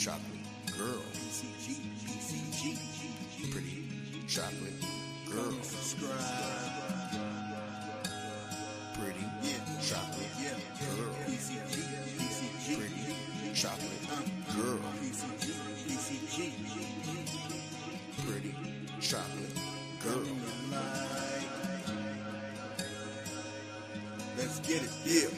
chocolate girl. PCG, pretty chocolate girl. Subscribe. Pretty chocolate girl. PCG, pretty chocolate girl. PCG, pretty chocolate girl. Let's get it, yeah.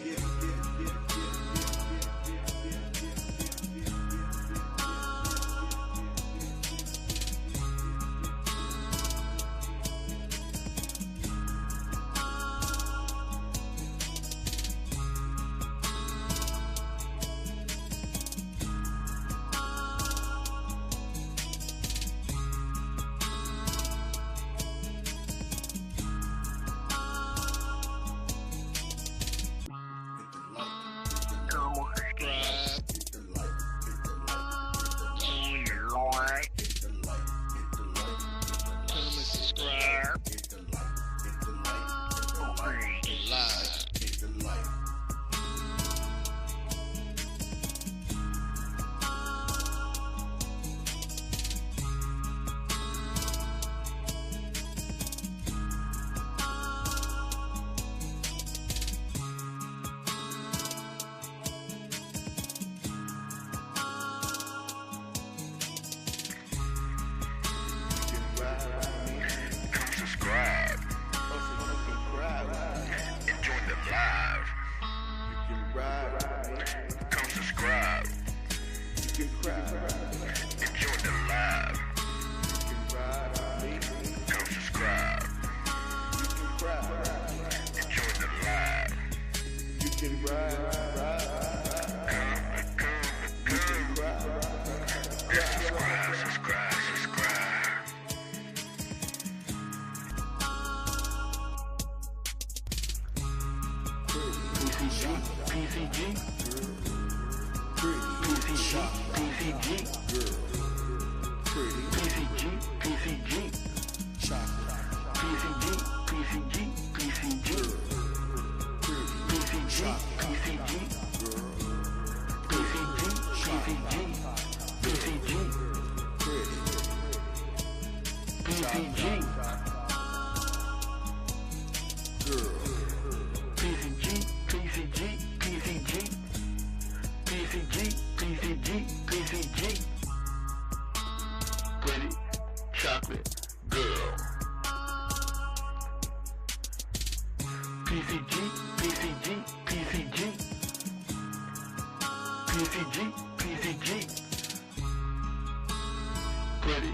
Pretty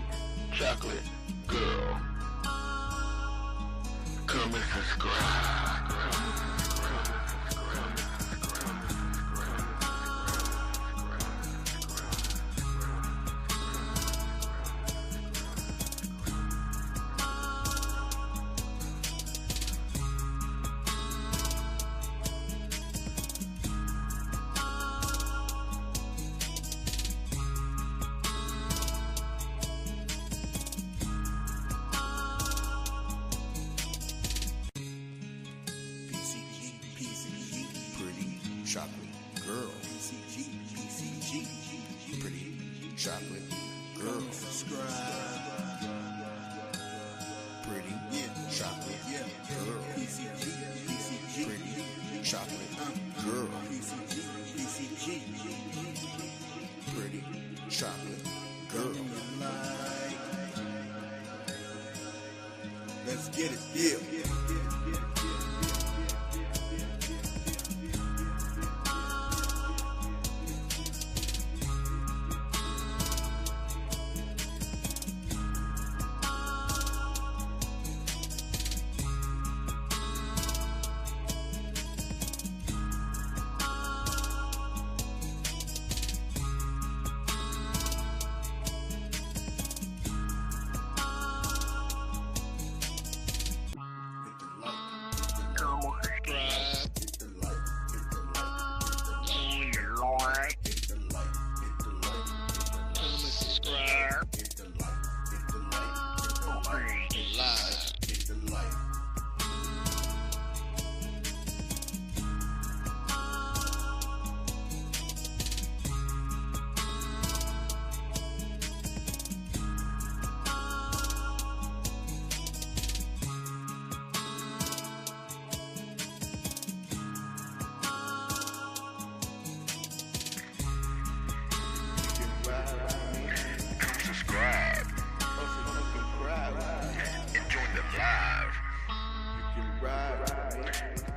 chocolate girl. Come and subscribe. Chocolate girl. PCG, pretty chocolate girl. Subscribe. Pretty chocolate girl. PCG, pretty chocolate girl. PCG, pretty chocolate girl. Let's get it, yeah.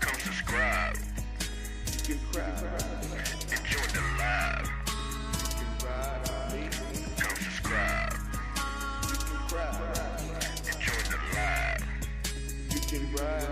Come subscribe. You can cry. And join the live. You can ride. Come subscribe. You can cry. And join the live. You can ride.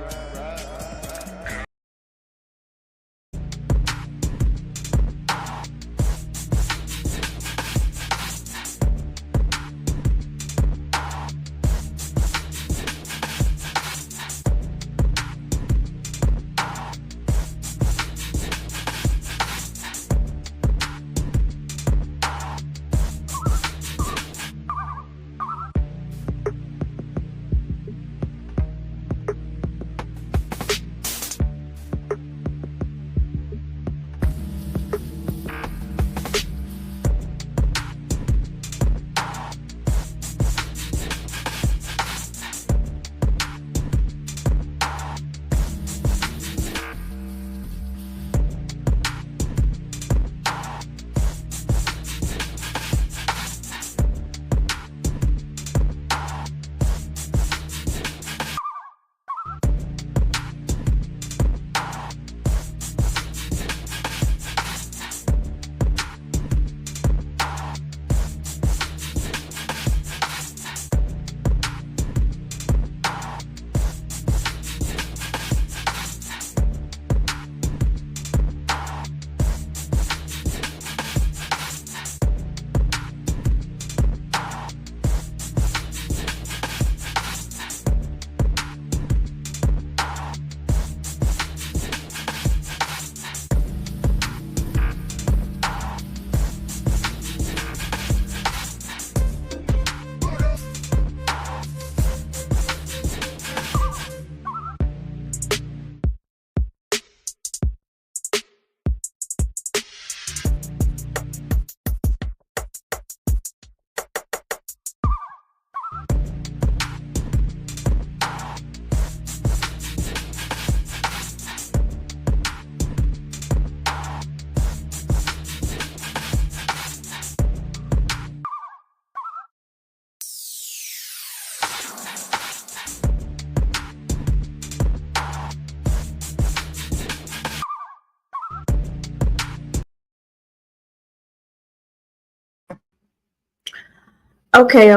Okay.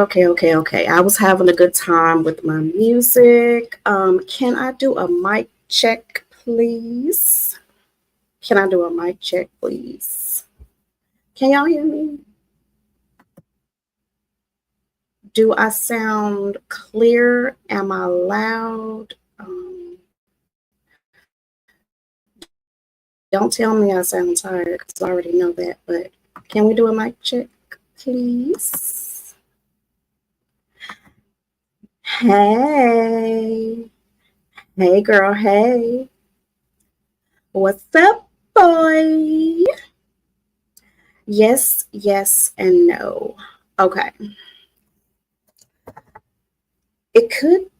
I was having a good time with my music. Can I do a mic check, please? Can I do a mic check, please? Can y'all hear me? Do I sound clear? Am I loud? Don't tell me I sound tired because I already know that, but can we do a mic check, please? Hey. Hey, girl. Hey. What's up, boy? Yes, and no. Okay. It could,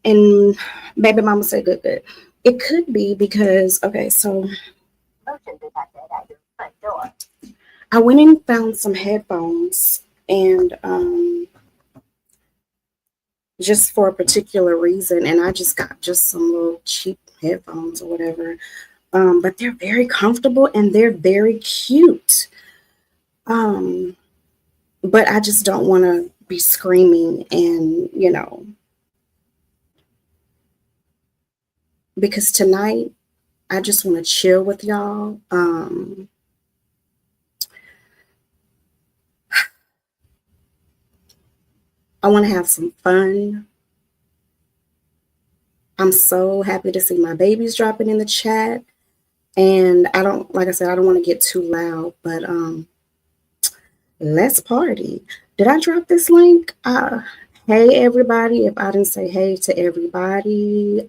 and baby mama said good. It could be because, okay, so I went and found some headphones and just for a particular reason, and I just got just some little cheap headphones or whatever. But they're very comfortable and they're very cute. Um, but I just don't want to be screaming and, because tonight I just want to chill with y'all. I want to have some fun. I'm so happy to see my babies dropping in the chat. And like I said, I don't want to get too loud, but let's party. Did I drop this link? Hey, everybody. If I didn't say hey to everybody,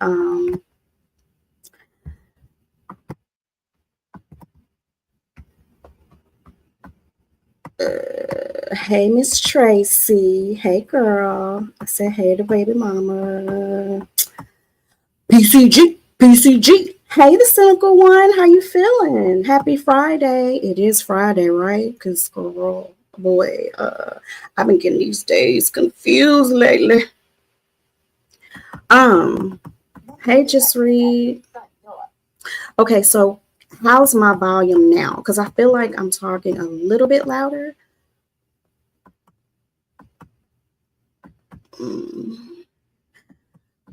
hey, Miss Tracy. Hey, girl. I said hey to baby mama. PCG. Hey, the cynical one. How you feeling? Happy Friday. It is Friday, right? Because, girl, boy, I've been getting these days confused lately. Hey, just read. Okay, so how's my volume now? Because I feel like I'm talking a little bit louder. Mm.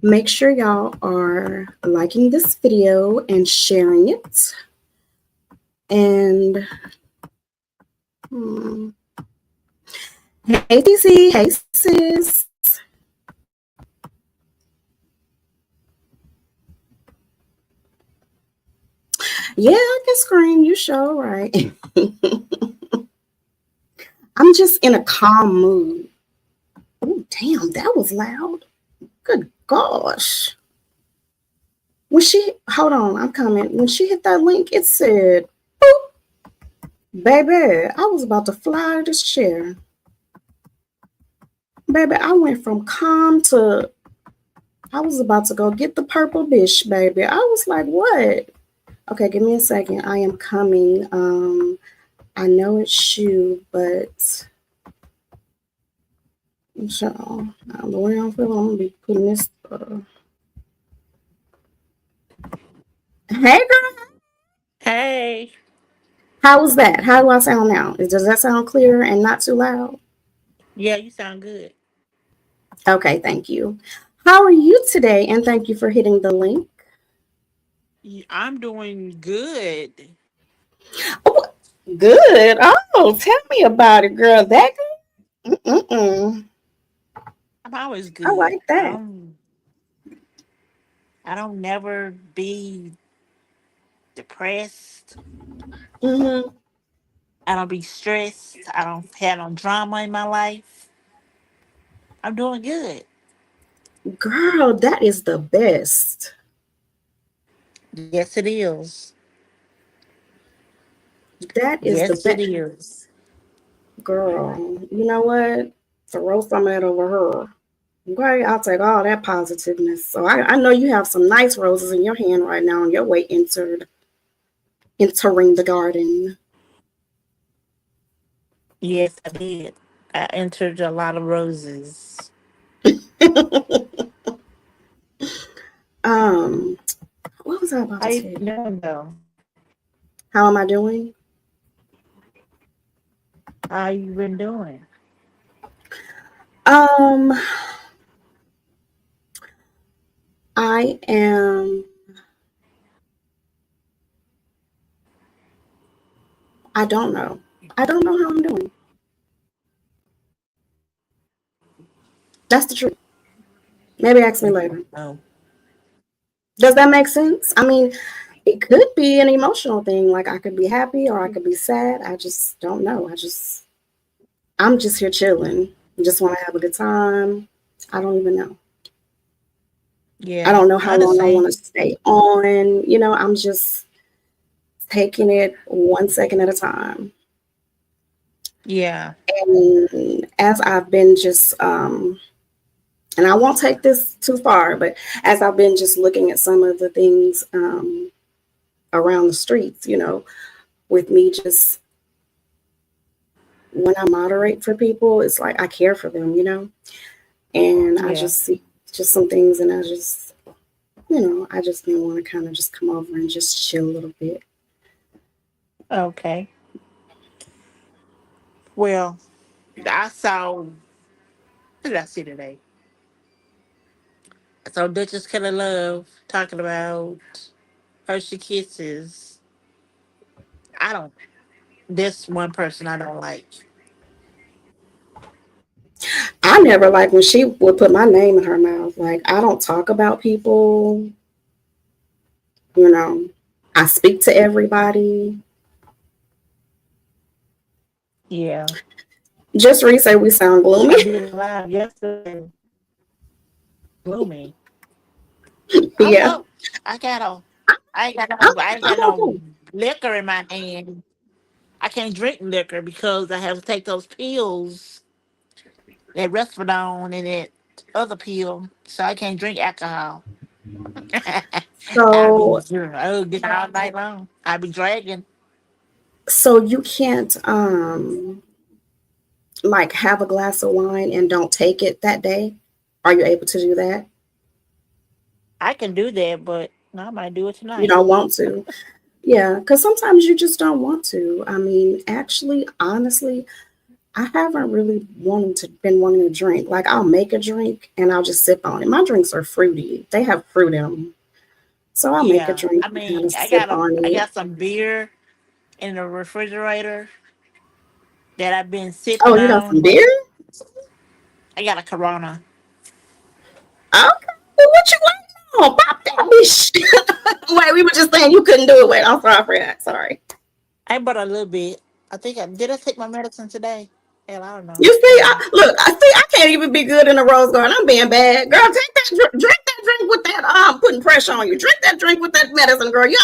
Make sure y'all are liking this video and sharing it. And hmm, hey, TC, hey, sis. Yeah, I can scream. You sure right. I'm just in a calm mood. Oh, damn, that was loud. Good gosh. When she, hold on, I'm coming. When she hit that link, it said, boop, baby, I was about to fly out of this chair. Baby, I went from calm to, I was about to go get the purple bitch, baby. I was like, what? Okay, give me a second. I am coming. I know it's you, but so the way I feel, I'm gonna be putting this. Hey, girl. Hey, How was that? How do I sound now? Does that sound clear and not too loud? yeah, you sound good. Okay, thank you. How are you today? And thank you for hitting the link. I'm doing good. Oh, good. Oh, tell me about it, girl. That good? Mm-mm. I'm always I good. like that. I don't never be depressed. Hmm. I don't be stressed. I don't have no drama in my life. I'm doing good. Girl, that is the best. Yes, it is. That is the Yes, it best. is. Girl, you know what? Throw some of that over her. Okay, I'll take all that positiveness. So I know you have some nice roses in your hand right now on your way entering the garden. Yes, I did. I entered a lot of roses. um, what was I about How to you tell been you? doing though? How am I doing? How you been doing? Um, I am. I don't know. I don't know how I'm doing. That's the truth. Maybe ask me later. Oh, Does that make sense? I mean, it could be an emotional thing. Like I could be happy or I could be sad. I just don't know. I'm just here chilling. I just want to have a good time. I don't even know. I yeah. don't know how I long I want to understand. stay on. I'm just taking it 1 second at a time. Yeah. And as I've been just, and I won't take this too far, but as I've been just looking at some of the things around the streets, with me just when I moderate for people, it's like I care for them. And I Yeah. just see just some things and I just didn't want to kind of just come over and just chill a little bit. Okay. Well, I saw. What did I see today? So Duchess Killer Love talking about Hershey Kisses. I don't. This one person I don't like. I never like when she would put my name in her mouth. Like I don't talk about people, you know. I speak to everybody. Yeah. Just Reese say we sound gloomy. I did a live yesterday. Gloomy. I'm Yeah. up. I got a. I ain't got I'm, no. I ain't got I'm no okay. liquor in my hand. I can't drink liquor because I have to take those pills, that Respidone and that other pill, so I can't drink alcohol. I'll be So oh, get all night long. I'll be dragging. so you can't like have a glass of wine and don't take it that day? Are you able to do that? I can do that, but no, I might do it You tonight. don't want to. Yeah, because sometimes you just don't want to. I mean, actually, honestly, I haven't really been wanting to drink. Like I'll make a drink and I'll just sip on it. My drinks are fruity. They have fruit in them. So I'll make a Yeah, drink I and kind of mean, sip on I it. got some beer in the refrigerator that I've been Oh, sipping you got some on. beer? I got a Corona. Okay. Well, what you waiting on? Pop that bitch. Wait, we were just saying you couldn't do it. Wait, I'm sorry for that. Sorry. I bought a little bit. I think I did. I take my medicine today. Hell, I don't know. You see, Maybe. look, I see. I can't even be good in the rose garden. I'm being bad, girl. Take that, drink that drink with that. I'm putting pressure on you. Drink that drink with that medicine, girl. Yeah,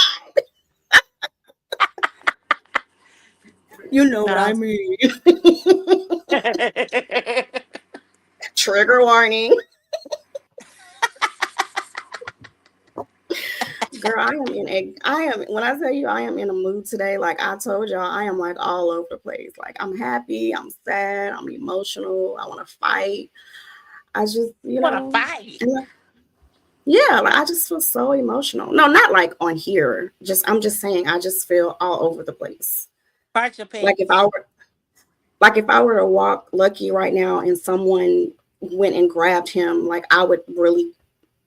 you know what I No. mean. Trigger warning, girl. I am. When I tell you, I am in a mood today. Like I told y'all, I am like all over the place. Like I'm happy. I'm sad. I'm emotional. I want to fight. I just, What a fight! and yeah, like I just feel so emotional. No, not like on here. I'm just saying I just feel all over the place. Fight your Like if pets. I were like if I were to walk Lucky right now and someone went and grabbed him, like I would really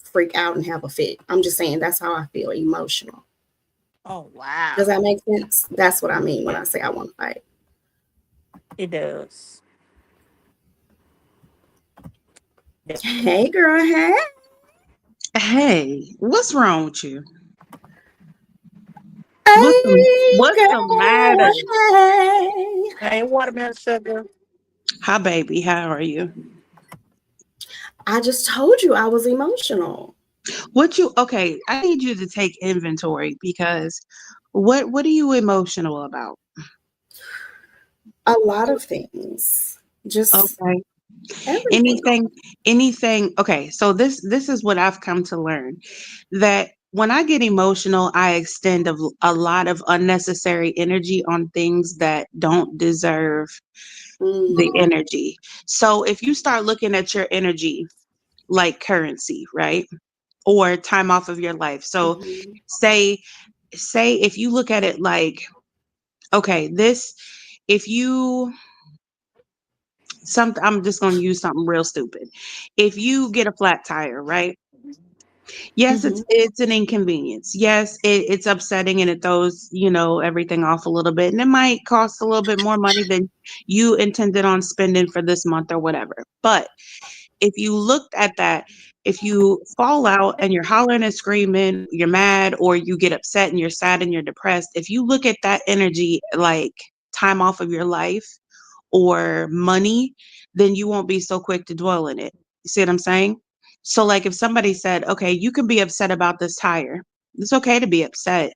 freak out and have a fit. I'm just saying that's how I feel emotional. Oh Does wow, that make sense? That's what I mean when I say I want to fight. it does. Hey girl, hey. Hey, what's wrong with you? Hey What's the matter? girl, hey. Hey, watermelon sugar. Hi, baby. How are you? I just told you I was emotional. Okay, I need you to take inventory because what are you emotional about? A lot of things. Just Okay. everything. Anything. Okay, so this is what I've come to learn that when I get emotional, I extend a lot of unnecessary energy on things that don't deserve the Mm-hmm. energy. So if you start looking at your energy like currency, right? Or time off of your life. So Mm-hmm. say say if you look at it like, okay, this if you something I'm just going to use something real stupid. If you get a flat tire, right? Yes, Mm-hmm. it's an inconvenience. Yes, it's upsetting and it throws, everything off a little bit. And it might cost a little bit more money than you intended on spending for this month or whatever. But if you looked at that, if you fall out and you're hollering and screaming, you're mad, or you get upset and you're sad and you're depressed, if you look at that energy like time off of your life or money, then you won't be so quick to dwell in it. You see what I'm saying? So, like, if somebody said, okay, you can be upset about this tire, it's okay to be upset.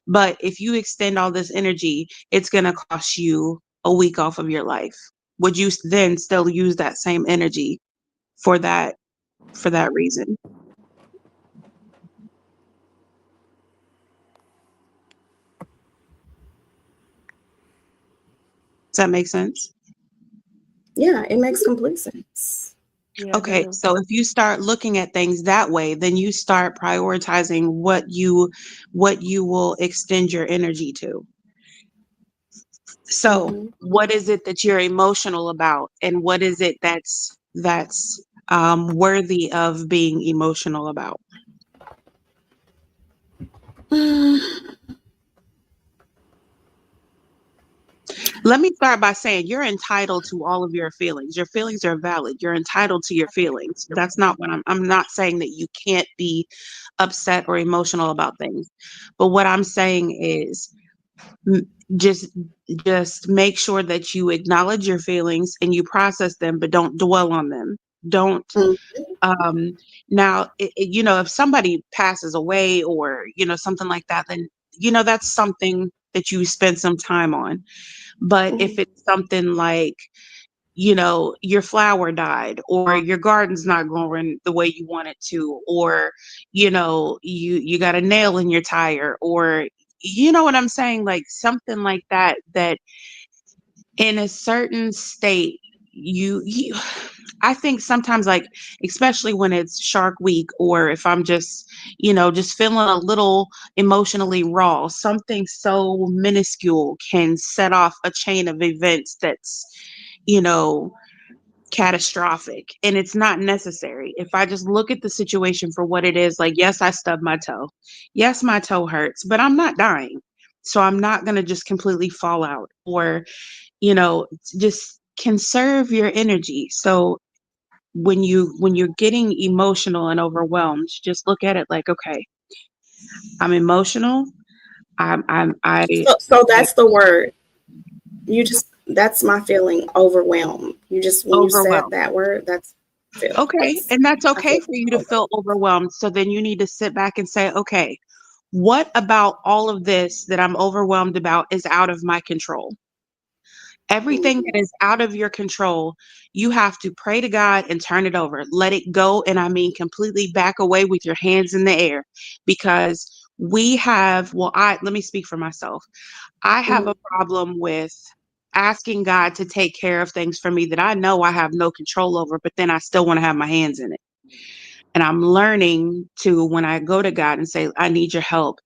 But if you extend all this energy, it's going to cost you a week off of your life. Would you then still use that same energy for that reason? Does that make sense? Yeah, it makes complete sense. Yeah, I Okay, do. so if you start looking at things that way, then you start prioritizing what you will extend your energy to. So, Mm-hmm. what is it that you're emotional about, and what is it that's worthy of being emotional about? Let me start by saying you're entitled to all of your feelings. Your feelings are valid. You're entitled to your feelings. That's not what I'm not saying that you can't be upset or emotional about things. But what I'm saying is m- just just make sure that you acknowledge your feelings and you process them, but don't dwell on them. Don't um now if somebody passes away or something like that, then that's something that you spend some time on. But if Mm-hmm. it's something like, your flower died or your garden's not growing the way you want it to, or, you got a nail in your tire, or you know what I'm saying? Like something like that, that in a certain state, you I think sometimes, like, especially when it's Shark Week, or if I'm just, just feeling a little emotionally raw, something so minuscule can set off a chain of events that's, you know, catastrophic. And it's not necessary. If I just look at the situation for what it is, like, yes, I stubbed my toe. Yes, my toe hurts, but I'm not dying. So I'm not going to just completely fall out, or, just conserve your energy. So when you're getting emotional and overwhelmed, just look at it like, okay, I'm emotional. So that's the word. That's my feeling, overwhelmed. You just, when you said Overwhelmed. that word, that's Okay, and that's I okay feel for you to overwhelmed. feel overwhelmed. So then you need to sit back and say, okay, what about all of this that I'm overwhelmed about is out of my control? Everything Mhm. that is out of your control, you have to pray to God and turn it over. Let it go. And I mean, completely back away with your hands in the air, because let me speak for myself. I have Mhm. a problem with asking God to take care of things for me that I know I have no control over, but then I still want to have my hands in it. And I'm learning to, when I go to God and say, I need your help,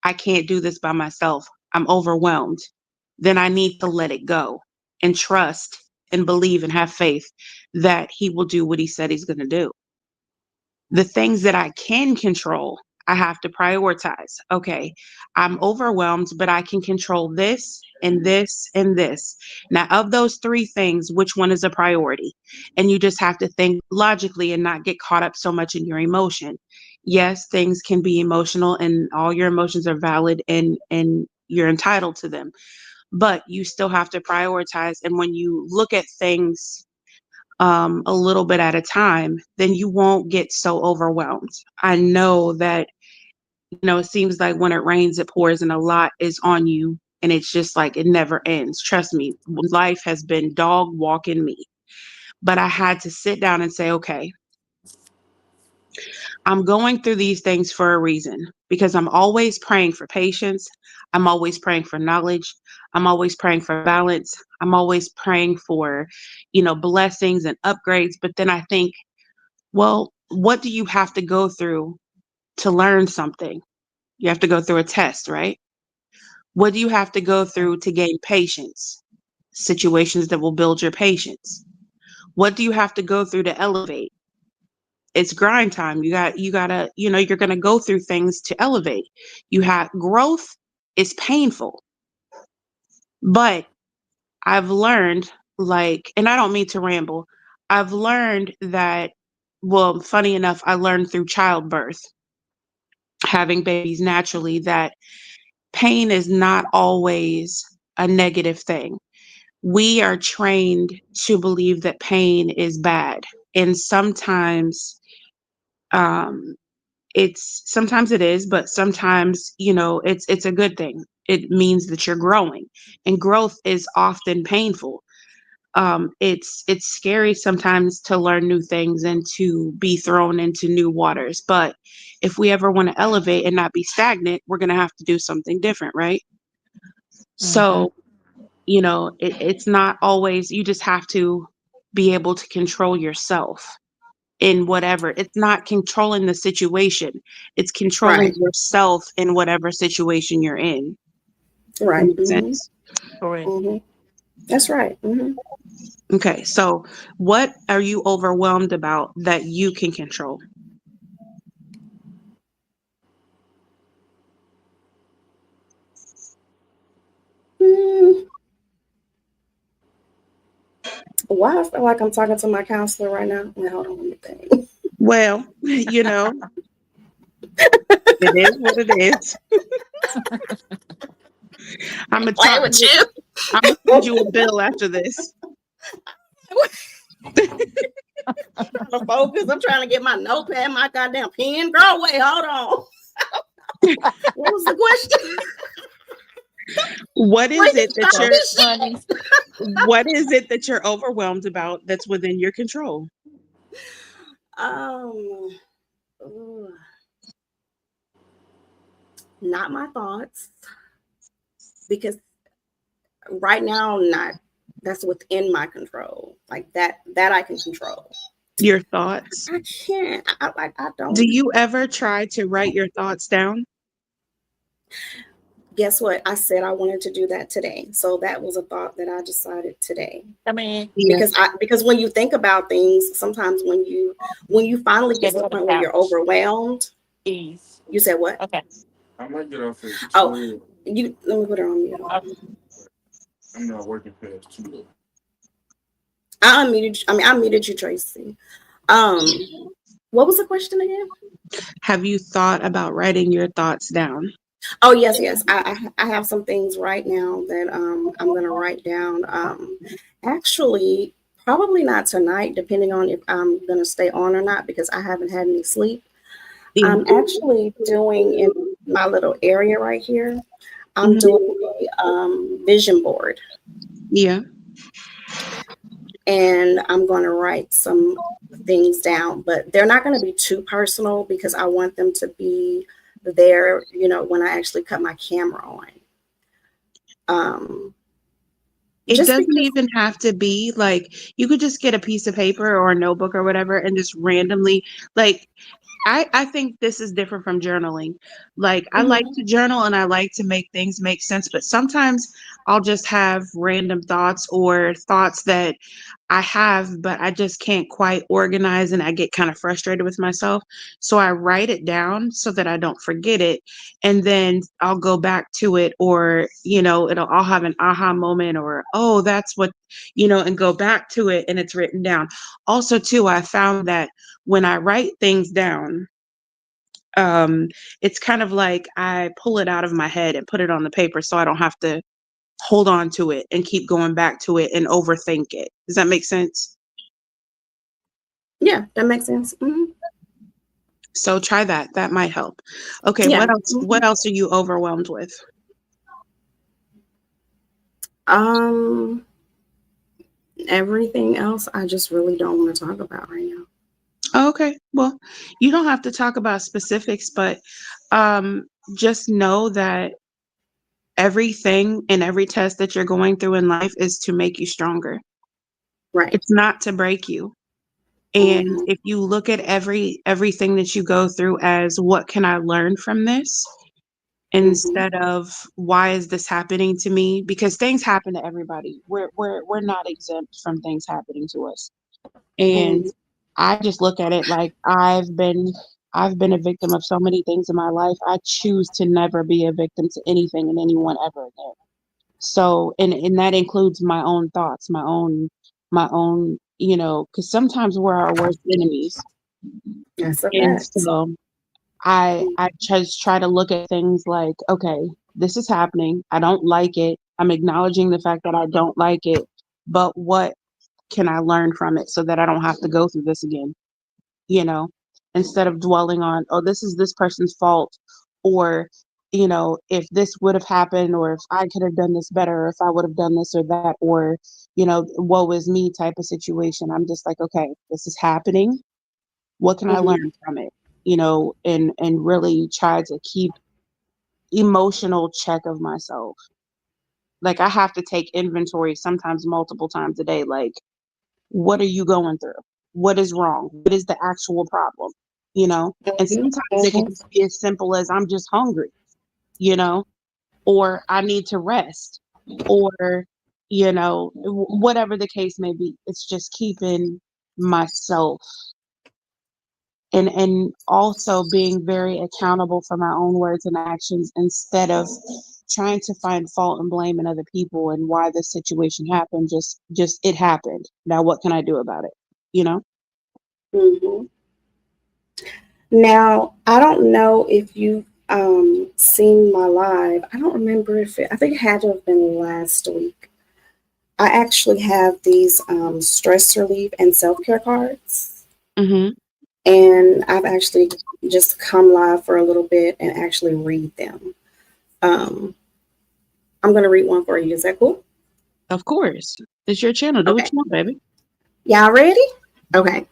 I can't do this by myself, I'm overwhelmed, then I need to let it go and trust and believe and have faith that He will do what He said He's going to do. The things that I can control, I have to prioritize. Okay, I'm overwhelmed, but I can control this and this and this. Now, of those three things, which one is a priority? And you just have to think logically and not get caught up so much in your emotion. Yes, things can be emotional, and all your emotions are valid, and you're entitled to them, but you still have to prioritize. And when you look at things a little bit at a time, then you won't get so overwhelmed. I know that, it seems like when it rains, it pours, and a lot is on you. And it's just like it never ends. Trust me, life has been dog walking me. But I had to sit down and say, okay, I'm going through these things for a reason, because I'm always praying for patience. I'm always praying for knowledge. I'm always praying for balance. I'm always praying for, blessings and upgrades. But then I think, well, what do you have to go through to learn something? You have to go through a test, right? What do you have to go through to gain patience? Situations that will build your patience. What do you have to go through to elevate? It's grind time. You gotta, you're gonna go through things to elevate. You have growth is painful, but I've learned, like, and I don't mean to ramble, I've learned that, well, funny enough, I learned through childbirth, having babies naturally, that pain is not always a negative thing. We are trained to believe that pain is bad. And um, sometimes it is, but sometimes, it's a good thing. It means that you're growing, and growth is often painful. It's scary sometimes to learn new things and to be thrown into new waters. But if we ever want to elevate and not be stagnant, we're going to have to do something different, right? Mm-hmm. So, it's not always, you just have to be able to control yourself in whatever. It's not controlling the situation, it's controlling Right. yourself in whatever situation you're in. That Right. makes sense. Correct. That's right. Okay, so what are you overwhelmed about that you can control? Mm. Why I feel like I'm talking to my counselor right now? Wait, hold on, let me think. Well, it is what it is. I'm gonna Play talk. with you. I'm gonna send you a bill after this. Trying to focus. I'm trying to get my notepad, my goddamn pen. Girl, wait, hold on. What was the question? What is Wait, it that stop you're? So this funny. shit. What is it that you're overwhelmed about that's within your control? Um, ooh, not my thoughts, because right now, not That's within my control. Like that I can control. Your thoughts. I can't. I don't. Do you ever try to write your thoughts down? Guess what? I said I wanted to do that today. So that was a thought that I decided today. I mean, Yeah. Because when you think about things, sometimes when you finally get to the point where you're overwhelmed, ease. you said what? Okay. I might get off at Oh. 12. You let me put her on mute. I'm not working past 2 though. I unmuted you, Tracy. What was the question again? Have you thought about writing your thoughts down? Oh yes. I have some things right now that I'm gonna write down. Actually, probably not tonight, depending on if I'm gonna stay on or not, because I haven't had any sleep. I'm actually doing in my little area right here. I'm doing a vision board, Yeah. and I'm going to write some things down, but they're not going to be too personal because I want them to be there, when I actually cut my camera on. It Just doesn't because- even have to be like, you could just get a piece of paper or a notebook or whatever and just randomly, like, I think this is different from journaling. Like, I like to journal and I like to make things make sense, but sometimes I'll just have random thoughts or thoughts that I have, but I just can't quite organize and I get kind of frustrated with myself. So I write it down so that I don't forget it. And then I'll go back to it, or, I'll have an aha moment, or, oh, that's what, and go back to it and it's written down. Also, too, I found that when I write things down, it's kind of like I pull it out of my head and put it on the paper so I don't have to hold on to it and keep going back to it and overthink it. Does that make sense? Yeah, that makes sense. So try that. That might help. Okay, Yeah. What else are you overwhelmed with? Everything else I just really don't want to talk about right now. Okay. Well, you don't have to talk about specifics, but just know that everything and every test that you're going through in life is to make you stronger. Right. It's not to break you. And if you look at everything that you go through as, what can I learn from this? Instead of, why is this happening to me? Because things happen to everybody. We're not exempt from things happening to us. And I just look at it like, I've been a victim of so many things in my life. I choose to never be a victim to anything and anyone ever again. So, and that includes my own thoughts, my own, because sometimes we're our worst enemies. That's a And fact. so I just try to look at things like, okay, this is happening. I don't like it. I'm acknowledging the fact that I don't like it, but what can I learn from it so that I don't have to go through this again? Instead of dwelling on, oh, this is this person's fault, or, if this would have happened, or if I could have done this better, or if I would have done this or that, or, woe is me type of situation. I'm just like, okay, this is happening. What can I learn from it? And really try to keep emotional check of myself. Like, I have to take inventory sometimes multiple times a day. Like, what are you going through? What is wrong? What is the actual problem? And sometimes it can just be as simple as, I'm just hungry, or I need to rest, or, whatever the case may be. It's just keeping myself and also being very accountable for my own words and actions, instead of trying to find fault and blame in other people and why this situation happened. Just it happened. Now what can I do about it? Now, I don't know if you've seen my live. I don't remember I think it had to have been last week. I actually have these stress relief and self-care cards. And I've actually just come live for a little bit and actually read them. I'm going to read one for you. Is that cool? Of course. It's your channel. Do what you want, baby. Y'all ready? Okay.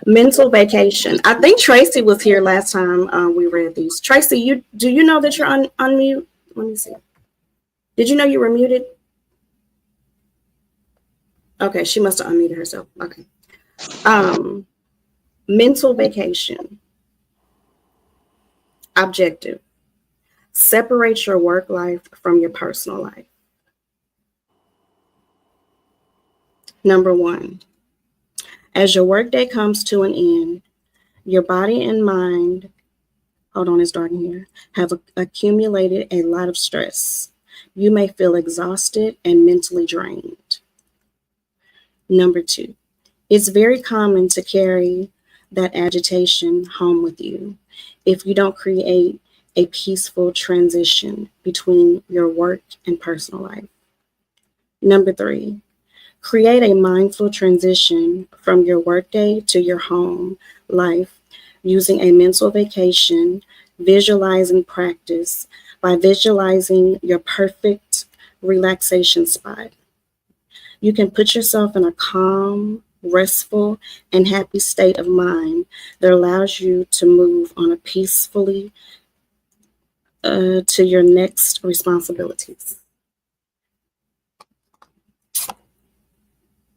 Mental vacation. I think Tracy was here last time we read these. Tracy, do you know that you're unmute? Let me see. Did you know you were muted? Okay, she must have unmuted herself. Okay. Um, Mental vacation. Objective. Separate your work life from your personal life. Number one, as your workday comes to an end, your body and mind, hold on, it's dark in here, have accumulated a lot of stress. You may feel exhausted and mentally drained. Number two, it's very common to carry that agitation home with you if you don't create a peaceful transition between your work and personal life. Number three, create a mindful transition from your workday to your home life using a mental vacation visualizing practice by visualizing your perfect relaxation spot. You can put yourself in a calm, restful, and happy state of mind that allows you to move on a peacefully to your next responsibilities.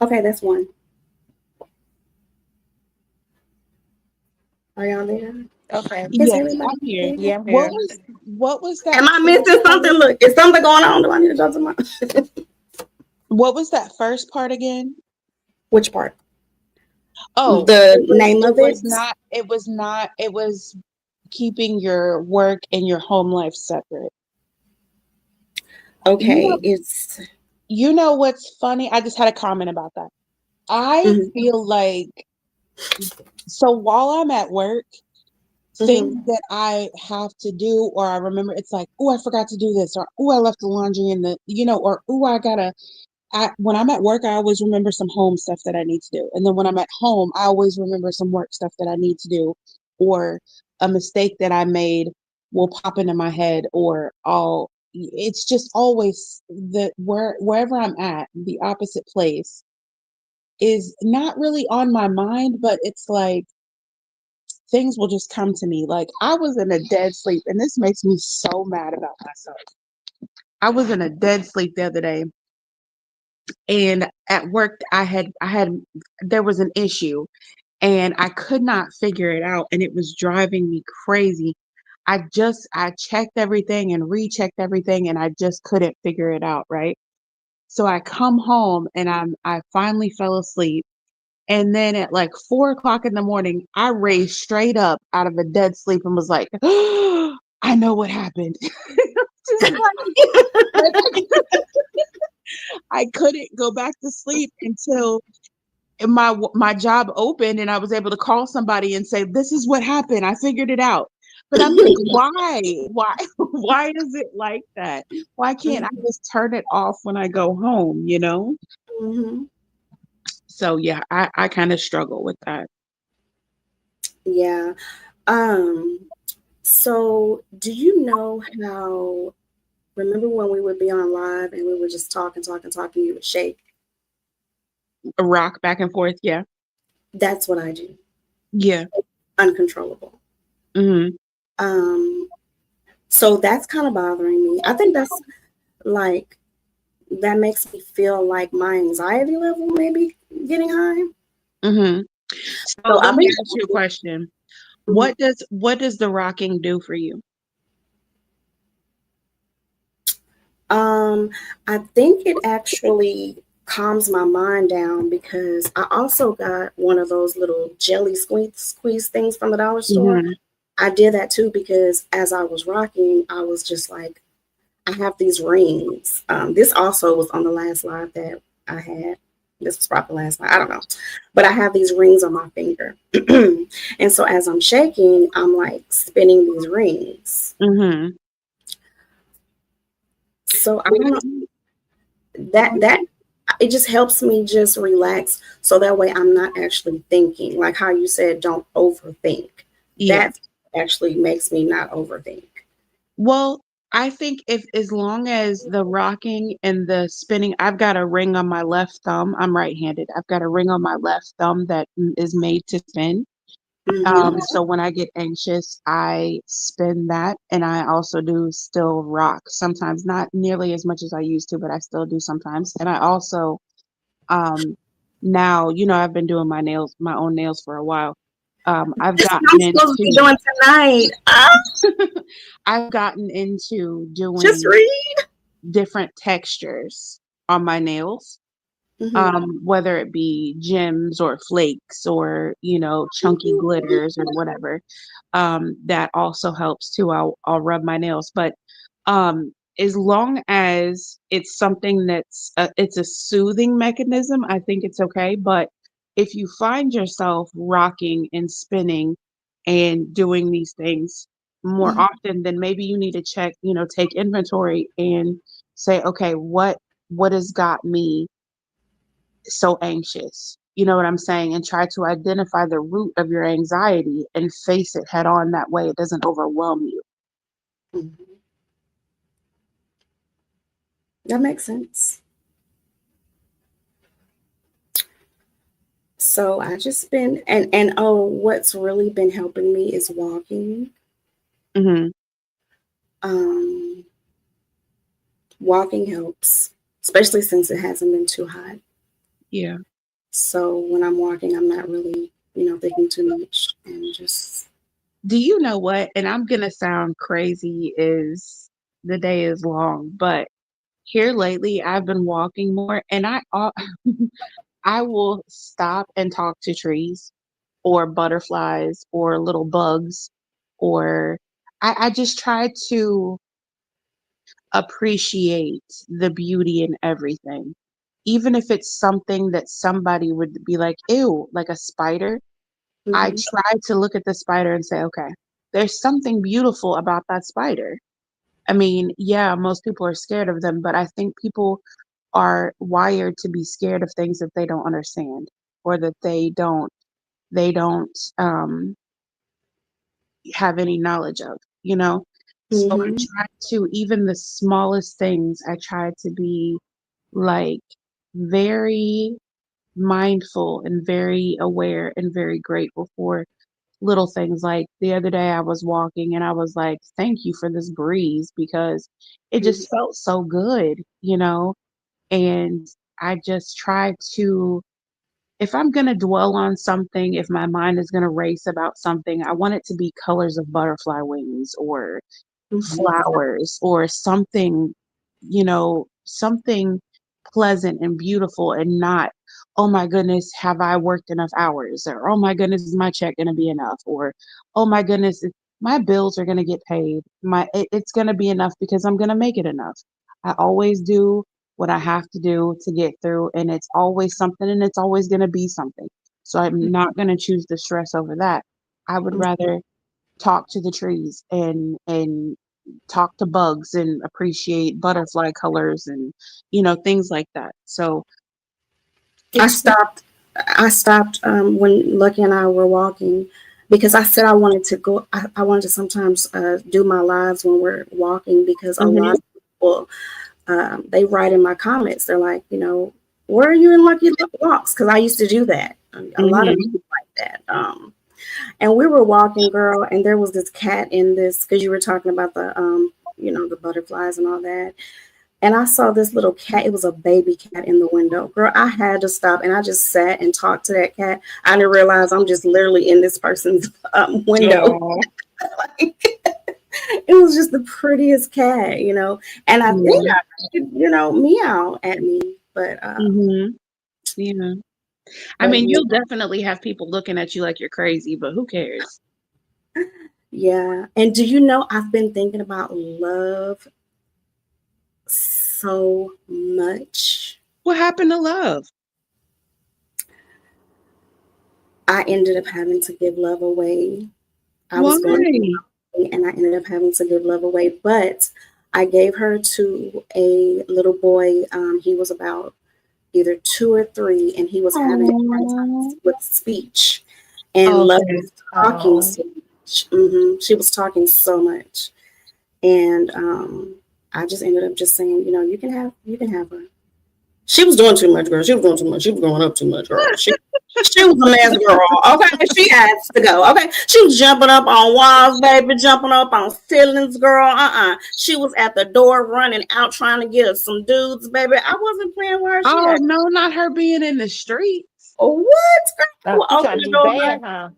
Okay, that's one. Are y'all there? Okay. Is Yes, everybody I'm here. there? Yeah, I'm here. What was that? Am I missing something? Look, is something going on? Do I need to jump to my What was that first part again? which part? Oh, The name it of was it? not. It was not. It was keeping your work and your home life separate. You Okay, know, it's you know what's funny? I just had a comment about that. I mhm, feel like so while I'm at work, things mhm, that I have to do, or I remember, it's like, oh, I forgot to do this, or oh, I left the laundry in the, or oh, when I'm at work, I always remember some home stuff that I need to do. And then when I'm at home, I always remember some work stuff that I need to do, or a mistake that I made will pop into my head, or it's just always wherever I'm at, the opposite place is not really on my mind, but it's like things will just come to me. Like I was in a dead sleep, and this makes me so mad about myself. I was in a dead sleep the other day, and at work I had there was an issue, and I could not figure it out, and it was driving me crazy. I checked everything and rechecked everything, and I just couldn't figure it out, right? So I come home, and I finally fell asleep. And then at like 4 o'clock in the morning, I raised straight up out of a dead sleep and was like, I know what happened. Just like I couldn't go back to sleep until my job opened and I was able to call somebody and say, this is what happened. I figured it out. But I'm like, why? Why is it like that? Why can't I just turn it off when I go home? mhm. So yeah, I kind of struggle with that. Yeah. Um, so do you know how, remember when we would be on live and we would just talking, you would shake? A rock back and forth. Yeah. That's what I do. Yeah. Uncontrollable. Hmm. So that's kind of bothering me. I think that's like, that makes me feel like my anxiety level may be getting high. Hmm. So So let I've me been, ask you a question. mhm. What does the rocking do for you? um, I think it actually calms my mind down because I also got one of those little jelly squeeze things from the dollar store. Hmm. I did that too because as I was rocking, I was just like, I have these rings. This also was on the last live that I had. This was probably the last live. I don't know. But I have these rings on my finger. And so as I'm shaking, I'm like spinning these rings. Hmm. So I don't know. That it just helps me just relax. So that way I'm not actually thinking. Like how you said, don't overthink. Yeah. That actually makes me not overthink. Well, I think if as long as the rocking and the spinning, I've got a ring on my left thumb. I'm right-handed. I've got a ring on my left thumb that is made to spin. Hmm. So when I get anxious, I spin that, and I also do still rock. Sometimes not nearly as much as I used to, but I still do sometimes. And I also Now, I've been doing my own nails for a while. I've This gotten I'm supposed to be into doing tonight. I've gotten into Just doing read. different textures on my nails, whether it be gems or flakes or, chunky glitters or whatever. That also helps too. I'll rub my nails, but as long as it's something it's a soothing mechanism, I think it's okay. But if you find yourself rocking and spinning and doing these things more often, then maybe you need to check, take inventory and say, okay, what has got me so anxious? You know what I'm saying? And try to identify the root of your anxiety and face it head on. That way it doesn't overwhelm you. Mhm. That makes sense. So I just been and oh, what's really been helping me is walking. Hmm. Um, Walking helps, especially since it hasn't been too hot. Yeah. So when I'm walking, I'm not really, thinking too much and just. Do you know what? And I'm gonna sound crazy as the day is long, but here lately I've been walking more and I will stop and talk to trees or butterflies or little bugs or I just try to appreciate the beauty in everything. Even if it's something that somebody would be like, ew, like a spider, I Mhm. try to look at the spider and say, okay, there's something beautiful about that spider. I mean, yeah, most people are scared of them, but I think people are wired to be scared of things that they don't understand or that they don't have any knowledge of, you know? So I Mhm. try to, even the smallest things, I try to be like very mindful and very aware and very grateful for little things. Like the other day I was walking and I was like, thank you for this breeze because it Mhm. just felt so good, and I just try to, if I'm going to dwell on something, if my mind is going to race about something, I want it to be colors of butterfly wings or Mhm. flowers or something, something pleasant and beautiful and not, oh my goodness, have I worked enough hours? Or, oh my goodness, is my check going to be enough? Or, oh my goodness, my bills are going to get paid. It's going to be enough because I'm going to make it enough. I always do what I have to do to get through, and it's always something and it's always going to be something. So I'm not going to choose the stress over that. I would rather talk to the trees and talk to bugs and appreciate butterfly colors and things like that. So I it's stopped. I stopped when Lucky and I were walking because I said I wanted to go. I wanted to sometimes do my lives when we're walking because a lot Mhm. of people they write in my comments. They're like, where are you in Lucky Walks? Because I used to do that. A lot of Mhm. people like that. And we were walking, girl, and there was this cat in this because you were talking about the butterflies and all that. And I saw this little cat. It was a baby cat in the window. Girl, I had to stop and I just sat and talked to that cat. I didn't realize I'm just literally in this person's window. Aw. It was just the prettiest cat. And I think Yeah. I could, meow at me. But Mhm. Yeah. I but mean, yeah, you'll definitely have people looking at you like you're crazy, but who cares? yeah. And do you know I've been thinking about love so much. What happened to love? I ended up having to give love away. I Why? was going through something and I ended up having to give love away, but I gave her to a little boy. He was about either 2 or 3, and he was having a hard Oh. time with speech. And love Okay. was talking Oh, so much. She was talking so much, and I just ended up just saying, you can have her. She was doing too much, girl. She was doing too much. She was going up too much, girl. She was a mess, girl. Okay, she had to go. Okay, she was jumping up on walls, baby, jumping up on ceilings, girl. She was at the door running out trying to get us some dudes, baby. I wasn't playing with her. She Oh had, no, not her being in the streets. what? Girl, I would You open trying to the be door bad, like huh?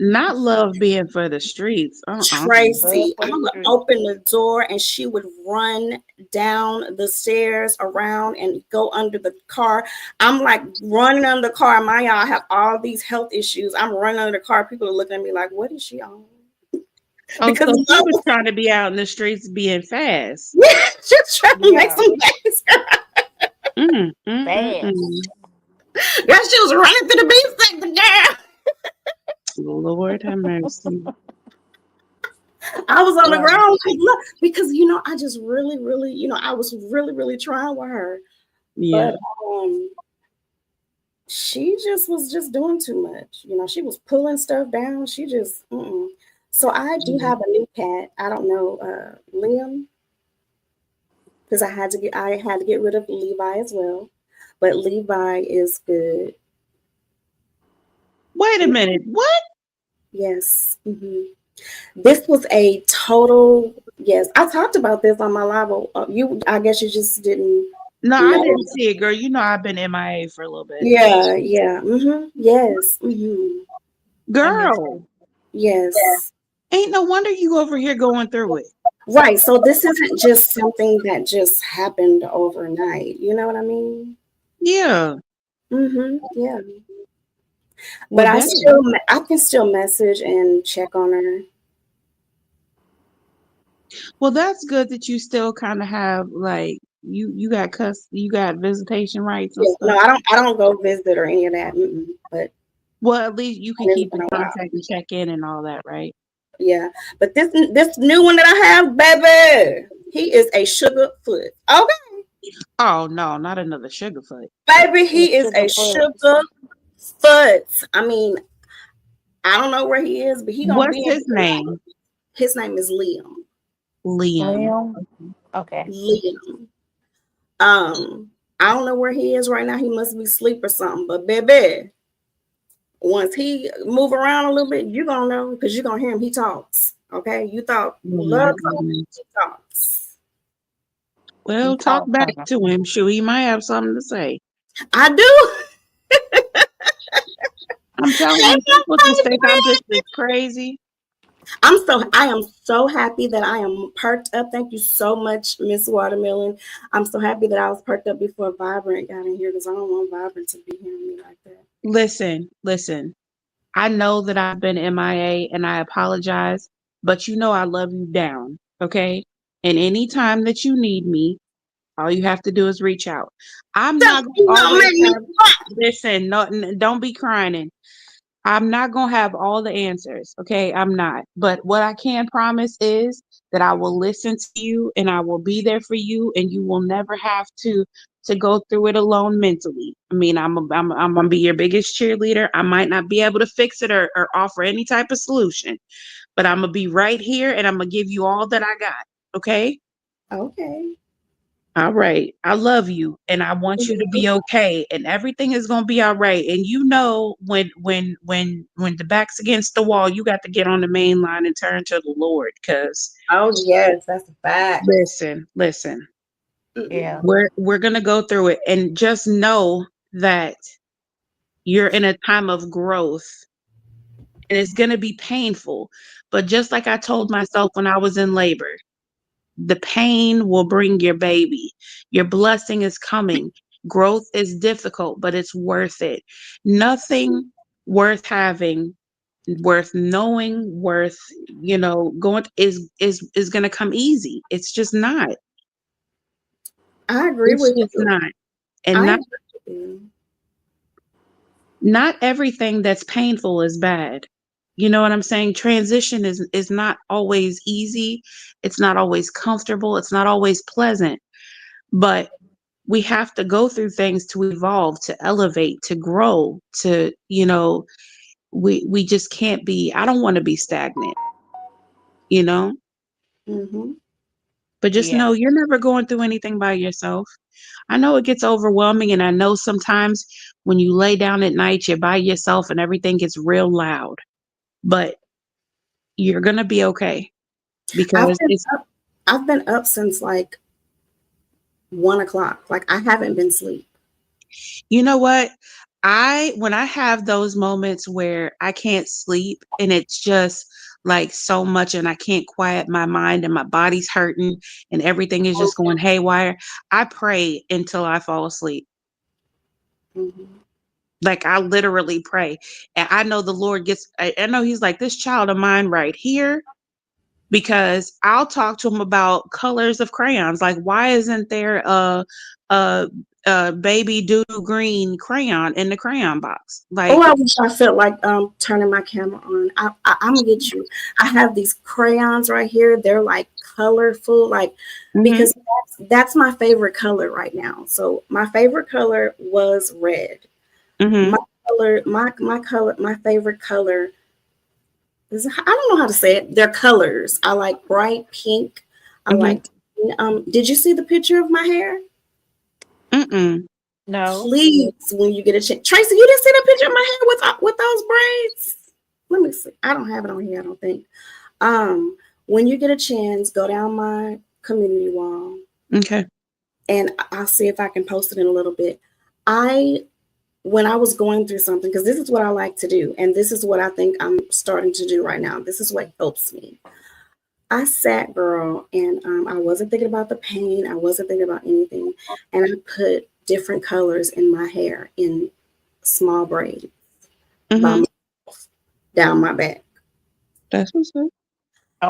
Not love being for the streets. Tracy. Love I for the would street. open the door and she would run down the stairs around and go under the car. I'm like running under the car. My y'all have all these health issues. I'm running under the car. People are looking at me like, what is she on? Oh, Because so she was trying to be out in the streets being fast. just trying to make Yeah. some babies. Fast. Yeah, she was running through the beef sector, girl. Lord have mercy. I was on the Yeah. ground like, look, because I just really, really, I was really, really trying with her. Yeah. But she just was just doing too much. She was pulling stuff down. She just So I do have a new cat. I don't know, Liam, because I had to get rid of Levi as well. But Levi is good. Wait a minute. What? Yes. This was a total yes. I talked about this on my live. I guess you just didn't. No, I know. didn't see it, girl. You know I've been MIA for a little bit. Yeah. Yes. Girl, Yes. ain't no wonder you over here going through it. Right. So this isn't just something that just happened overnight. You know what I mean? Yeah. Yeah. Well, But I that's- can still message and check on her. well, that's good that you still kind of have like you got you got visitation rights and Yeah, stuff. no, I don't go visit or any of that. But Well, at least you can It's keep in been a while. contact and check in and all that, right? yeah, but this new one that I have, baby, he is a sugar foot. Okay, Oh no, not another Sugarfoot. baby, he is a Sugar sugar foot. I mean, I don't know where he is, but he gonna What's be in his name? His name is Liam. Liam. Okay. Liam. I don't know where he is right now. He must be asleep or something. But baby, once he move around a little bit, you're gonna know because you're gonna hear him. He talks. Okay, you thought Oh, love my talks, goodness. he talks. Well, He talk talks, back huh? to him. Sure, he might have something to say. I do. I'm telling you, people just think I'm just this crazy. I am so happy that I am perked up. Thank you so much, Miss Watermelon. I'm so happy that I was perked up before Vibrant got in here because I don't want Vibrant to be hearing me like that. Listen. I know that I've been MIA and I apologize, but you know I love you down, okay? And anytime that you need me, all you have to do is reach out. I'm not You gonna gonna always make me have, listen, no, don't be crying. I'm not gonna have all the answers, okay? I'm not. But what I can promise is that I will listen to you and I will be there for you, and you will never have to go through it alone mentally. I mean, I'm gonna be your biggest cheerleader. I might not be able to fix it or offer any type of solution, but I'm gonna be right here and I'm gonna give you all that I got. Okay? Okay. All right. I love you and I want you to be okay and everything is going to be all right. And you know when the back's against the wall, you got to get on the main line and turn to the Lord cuz Oh yes, that's a fact. listen. Yeah. We're going to go through it and just know that you're in a time of growth and it's going to be painful. But just like I told myself when I was in labor, the pain will bring your baby. Your blessing is coming. Growth is difficult, but it's worth it. Nothing worth having, worth knowing, worth, going is going to come easy. It's just not. I agree It's with just you. not. And I not agree with you. not everything that's painful is bad. You know what I'm saying? Transition is not always easy. It's not always comfortable. It's not always pleasant. But we have to go through things to evolve, to elevate, to grow, to, we just can't be, I don't want to be stagnant, you know? Mm-hmm. But just Yeah. know you're never going through anything by yourself. I know it gets overwhelming, and I know sometimes when you lay down at night, you're by yourself and everything gets real loud. But you're gonna be okay I've because been it's up, I've been up since like 1 o'clock. Like I haven't been asleep. you know what? When I have those moments where I can't sleep and it's just like so much and I can't quiet my mind and my body's hurting and everything is just going haywire, I pray until I fall asleep. Mhm. Like I literally pray. And I know the Lord I know he's like, this child of mine right here, because I'll talk to him about colors of crayons. Like, why isn't there a, a baby doodle green crayon in the crayon box? Oh, Like, I wish I felt like turning my camera on. I'm gonna get you. I have these crayons right here. They're like colorful, like mhm, because that's my favorite color right now. So my favorite color was red. mhm, My my favorite color is, I don't know how to say it. They're colors. I like bright pink. I mhm, like. Did you see the picture of my hair? mm-mm. No. Please, when you get a chance, Tracy, you didn't see the picture of my hair with those braids. Let me see. I don't have it on here. I don't think. When you get a chance, go down my community wall, Okay. and I'll see if I can post it in a little bit. I When I was going through something, because this is what I like to do, and this is what I think I'm starting to do right now. This is what helps me. I sat, girl, and I wasn't thinking about the pain. I wasn't thinking about anything, and I put different colors in my hair in small braids by Mhm. myself down my back. That's what's up.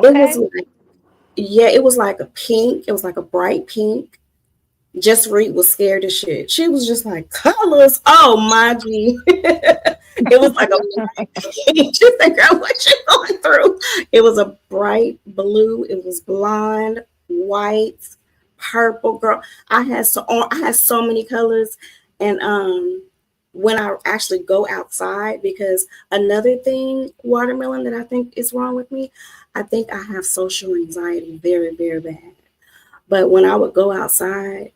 It was Okay. like, yeah, it was like a pink. It was like a bright pink. Just Reed was scared as shit. She was just like, colors. Oh my G. It was like a bright pink. She said, girl, what you going through? It was a bright blue. It was blonde, white, purple, girl. I had so many colors. And when I actually go outside, because another thing, Watermelon, that I think is wrong with me, I think I have social anxiety very, very bad. But when I would go outside,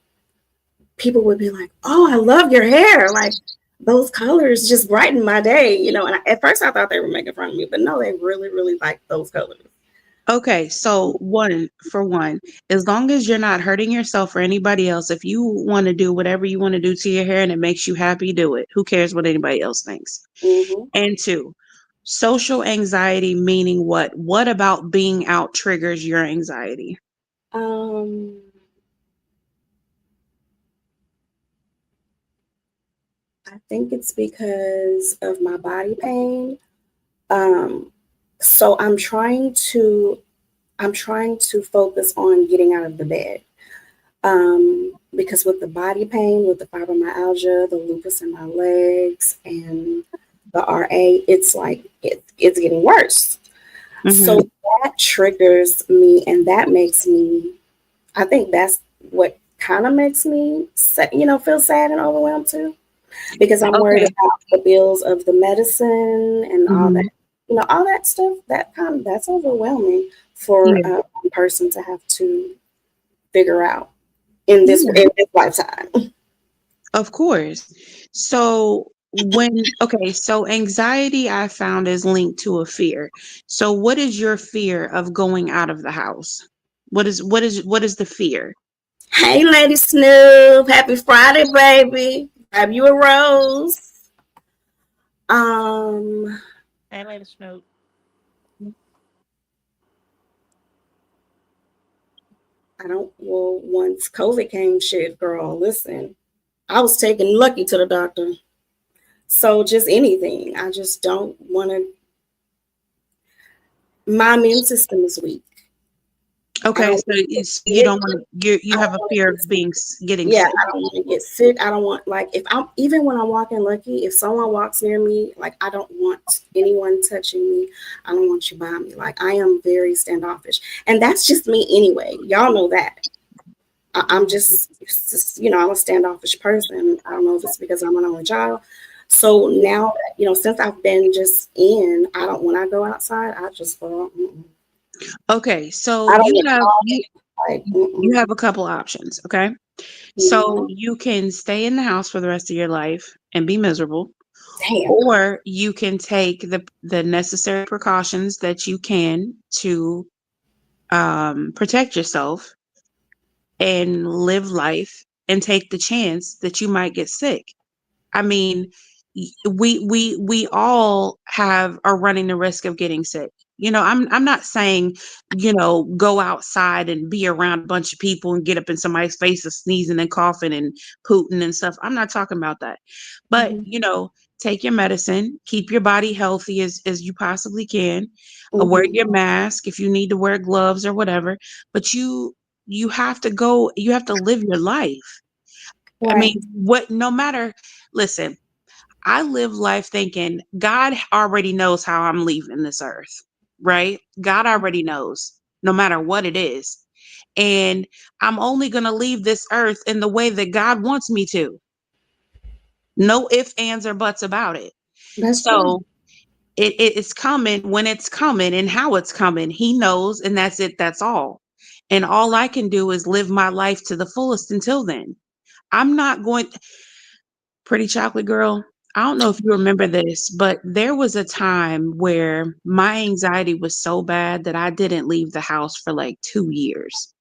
people would be like, "Oh, I love your hair! Like those colors just brighten my day," you know. And at first, I thought they were making fun of me, but no, they really, really like those colors. Okay, so one, as long as you're not hurting yourself or anybody else, if you want to do whatever you want to do to your hair and it makes you happy, do it. Who cares what anybody else thinks? Hmm. And two, social anxiety meaning what? What about being out triggers your anxiety? Um, I think it's because of my body pain. Um, so I'm trying to focus on getting out of the bed. Because with the body pain, with the fibromyalgia, the lupus in my legs, and the RA, it's like it's getting worse. Mm-hmm. So that triggers me, and that makes me. I think that's what kind of makes me, feel sad and overwhelmed too, because I'm worried Okay. about the bills of the medicine and all Mm-hmm. that. All that stuff. That's overwhelming for Yeah. a person to have to figure out Yeah. in this lifetime. Of course. So so anxiety I found is linked to a fear. So what is your fear of going out of the house? What is the fear? Hey, Lady Snoop. Happy Friday, baby. Grab you a rose. Um, Hey, Lady Snoop. I don't, well, once COVID came, shit, girl, listen, I was taking Lucky to the doctor. So just anything. I just don't want to, my immune system is weak. I Okay, don't so want to get you sick. don't want to you I have don't a want fear to of get sick. getting Yeah, sick. I don't want to get sick. I don't want, like, if I'm, even when I'm walking Lucky, if someone walks near me, like, I don't want anyone touching me. I don't want you by me. Like, I am very standoffish. And that's just me anyway. Y'all know that. I'm just, it's just, I'm a standoffish person. I don't know if it's because I'm an only child. So now, since I've been just in, when I go outside, I just go, mm-mm. Okay, so I don't get called. Like, You have a couple options, okay? So you can stay in the house for the rest of your life and be miserable, damn. or you can take the necessary precautions that you can to protect yourself and live life and take the chance that you might get sick. I mean, we all are running the risk of getting sick. I'm not saying, go outside and be around a bunch of people and get up in somebody's face and sneezing and coughing and pooting and stuff. I'm not talking about that. But, take your medicine, keep your body healthy as you possibly can. Wear your mask if you need to wear gloves or whatever. But you have to you have to live your life. I mean, no matter, listen, I live life thinking God already knows how I'm leaving this earth, right? God already knows, no matter what it is. And I'm only going to leave this earth in the way that God wants me to. No ifs, ands, or buts about it. That's So true. it's coming when it's coming and how it's coming. He knows, and that's it. That's all. And all I can do is live my life to the fullest until then. I'm not going. Pretty Chocolate Girl, I don't know if you remember this, but there was a time where my anxiety was so bad that I didn't leave the house for like 2 years.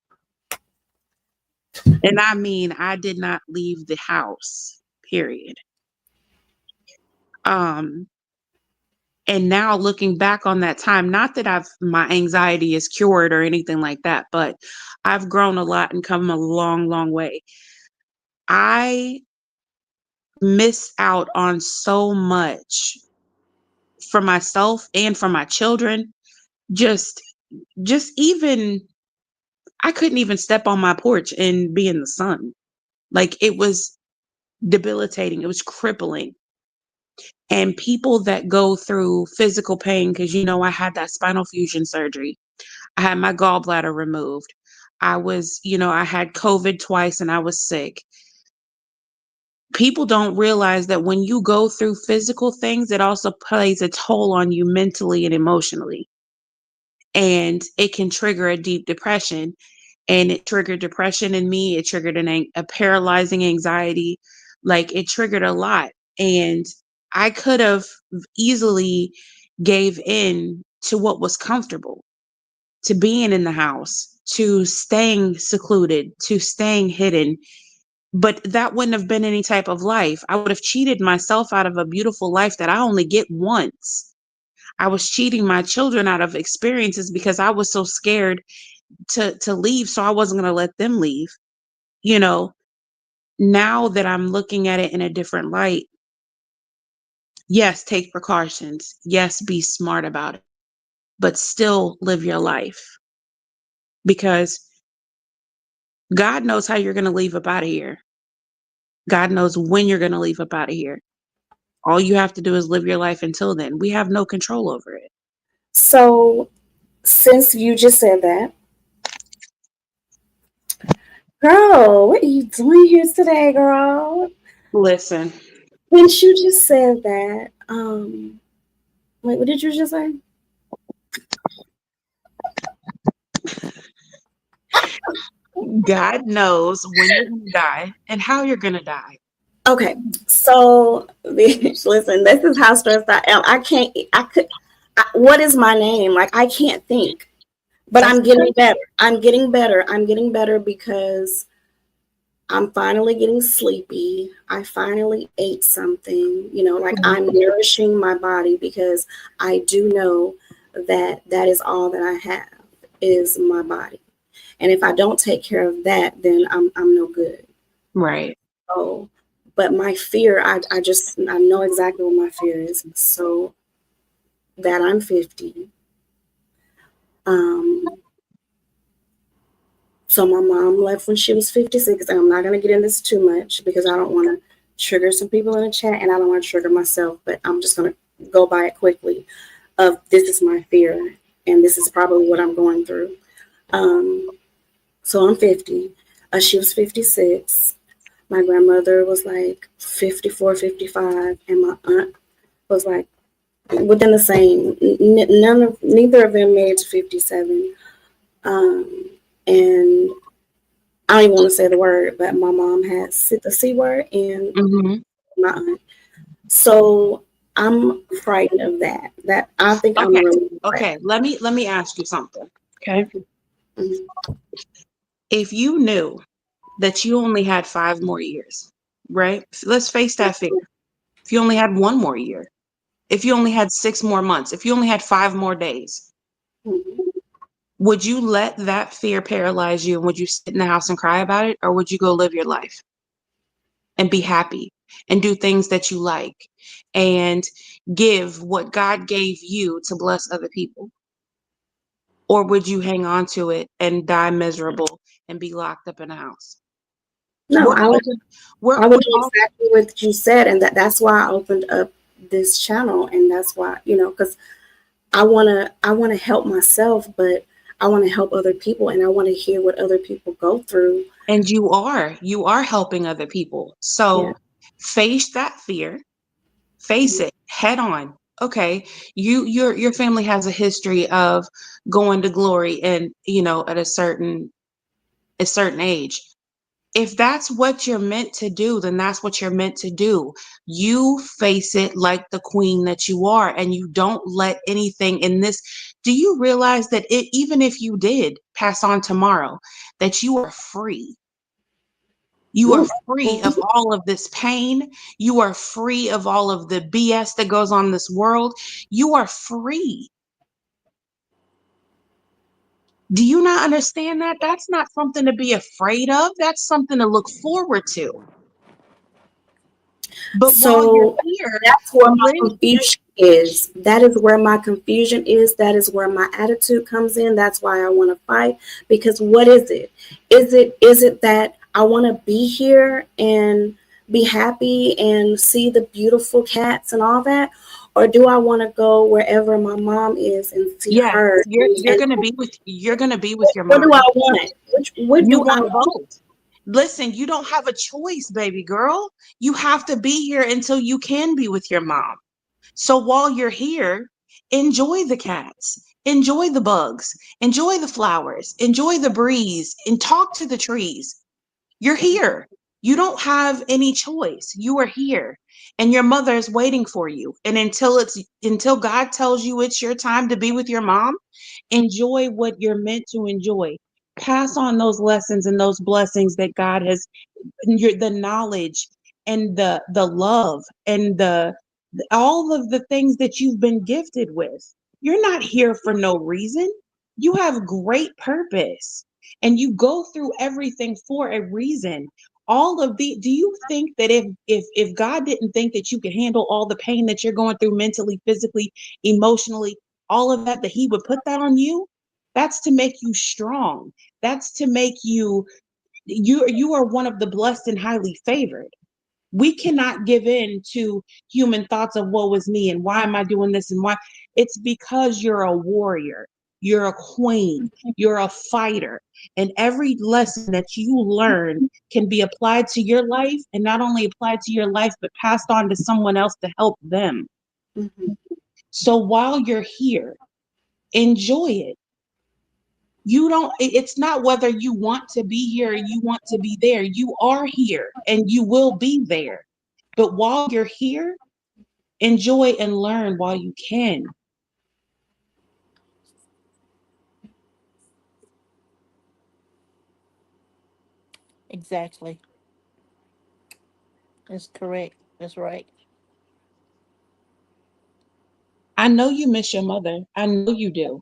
And I mean, I did not leave the house, period. And now looking back on that time, not that my anxiety is cured or anything like that, but I've grown a lot and come a long, long way. I miss out on so much for myself and for my children. Just even, I couldn't even step on my porch and be in the sun. Like, it was debilitating. It was crippling. And people that go through physical pain, because I had that spinal fusion surgery. I had my gallbladder removed. I had COVID twice and I was sick. People don't realize that when you go through physical things, it also plays a toll on you mentally and emotionally. And it can trigger a deep depression. And it triggered depression in me. It triggered a paralyzing anxiety. Like, it triggered a lot. And I could have easily gave in to what was comfortable, to being in the house, to staying secluded, to staying hidden. But that wouldn't have been any type of life. I would have cheated myself out of a beautiful life that I only get once. I was cheating my children out of experiences because I was so scared to leave, so I wasn't going to let them leave. Now that I'm looking at it in a different light, yes, take precautions. Yes, be smart about it, but still live your life, because God knows how you're going to leave up out of here. God knows when you're going to leave up out of here. All you have to do is live your life until then. We have no control over it. So, since you just said that, girl, what are you doing here today, girl? Listen, Since you just said that, wait, what did you just say? God knows when you're going to die and how you're going to die. Okay, so listen, this is how stressed I am. What is my name? Like, I can't think, but I'm getting better. I'm getting better because I'm finally getting sleepy. I finally ate something, like I'm nourishing my body, because I do know that is all that I have is my body. And if I don't take care of that, then I'm no good. Right. So, but my fear, I know exactly what my fear is. So that I'm 50. So my mom left when she was 56. And I'm not going to get into this too much because I don't want to trigger some people in the chat, and I don't want to trigger myself, but I'm just going to go by it quickly. This is my fear, and this is probably what I'm going through. So I'm 50. She was 56. My grandmother was like 54, 55, and my aunt was like within the same. Neither of them made it to 57. and I don't even want to say the word, but my mom had said the C word and Mm-hmm. my aunt. So I'm frightened of that. That I think I'm Okay. really Okay. Let me ask you something. Okay. Mhm. If you knew that you only had 5 more years, right? Let's face that fear. If you only had 1 more year, if you only had 6 more months, if you only had 5 more days, Mhm. would you let that fear paralyze you? And would you sit in the house and cry about it? Or would you go live your life and be happy and do things that you like and give what God gave you to bless other people? Or would you hang on to it and die miserable and be locked up in a house? No, We're all, I would we do all, exactly what you said, and that's why I opened up this channel, and that's why, because I wanna help myself, but I want to help other people, and I want to hear what other people go through. and you are helping other people. Yeah. So face that fear, face it head on. Okay, your family has a history of going to glory and at a certain age. If that's what you're meant to do, then that's what you're meant to do. You face it like the queen that you are, and you don't let anything in this. Do you realize that even if you did pass on tomorrow, that you are free? You are free of all of this pain. You are free of all of the BS that goes on in this world. You are free. Do you not understand that? That's not something to be afraid of. That's something to look forward to. But while you're So here, that's where my live. confusion is. That is where my confusion is. That is where my attitude comes in. That's why I want to fight. Because what is it? Is it that I want to be here and be happy and see the beautiful cats and all that? Or do I want to go wherever my mom is and see Yes, her? you're And gonna be with your what do I mom. want? What You do I want want? both. Listen, you don't have a choice, baby girl. You have to be here until you can be with your mom. So while you're here, enjoy the cats, enjoy the bugs, enjoy the flowers, enjoy the breeze, and talk to the trees. You're here. You don't have any choice. You are here. And your mother is waiting for you. And until God tells you it's your time to be with your mom, enjoy what you're meant to enjoy. Pass on those lessons and those blessings that God has, the knowledge and the love and all of the things that you've been gifted with. You're not here for no reason. You have great purpose and you go through everything for a reason. Do you think that if God didn't think that you could handle all the pain that you're going through mentally, physically, emotionally, all of that he would put that on you? That's to make you strong. That's to make you are one of the blessed and highly favored. We cannot give in to human thoughts of woe is me and why am I doing this and why. It's because you're a warrior, you're a queen, you're a fighter, and every lesson that you learn can be applied to your life, and not only applied to your life but passed on to someone else to help them. Mhm. So while you're here, enjoy it. It's not whether you want to be here or you want to be there. You are here and you will be there. But while you're here, enjoy and learn while you can. Exactly. That's correct. That's right. I know you miss your mother. I know you do.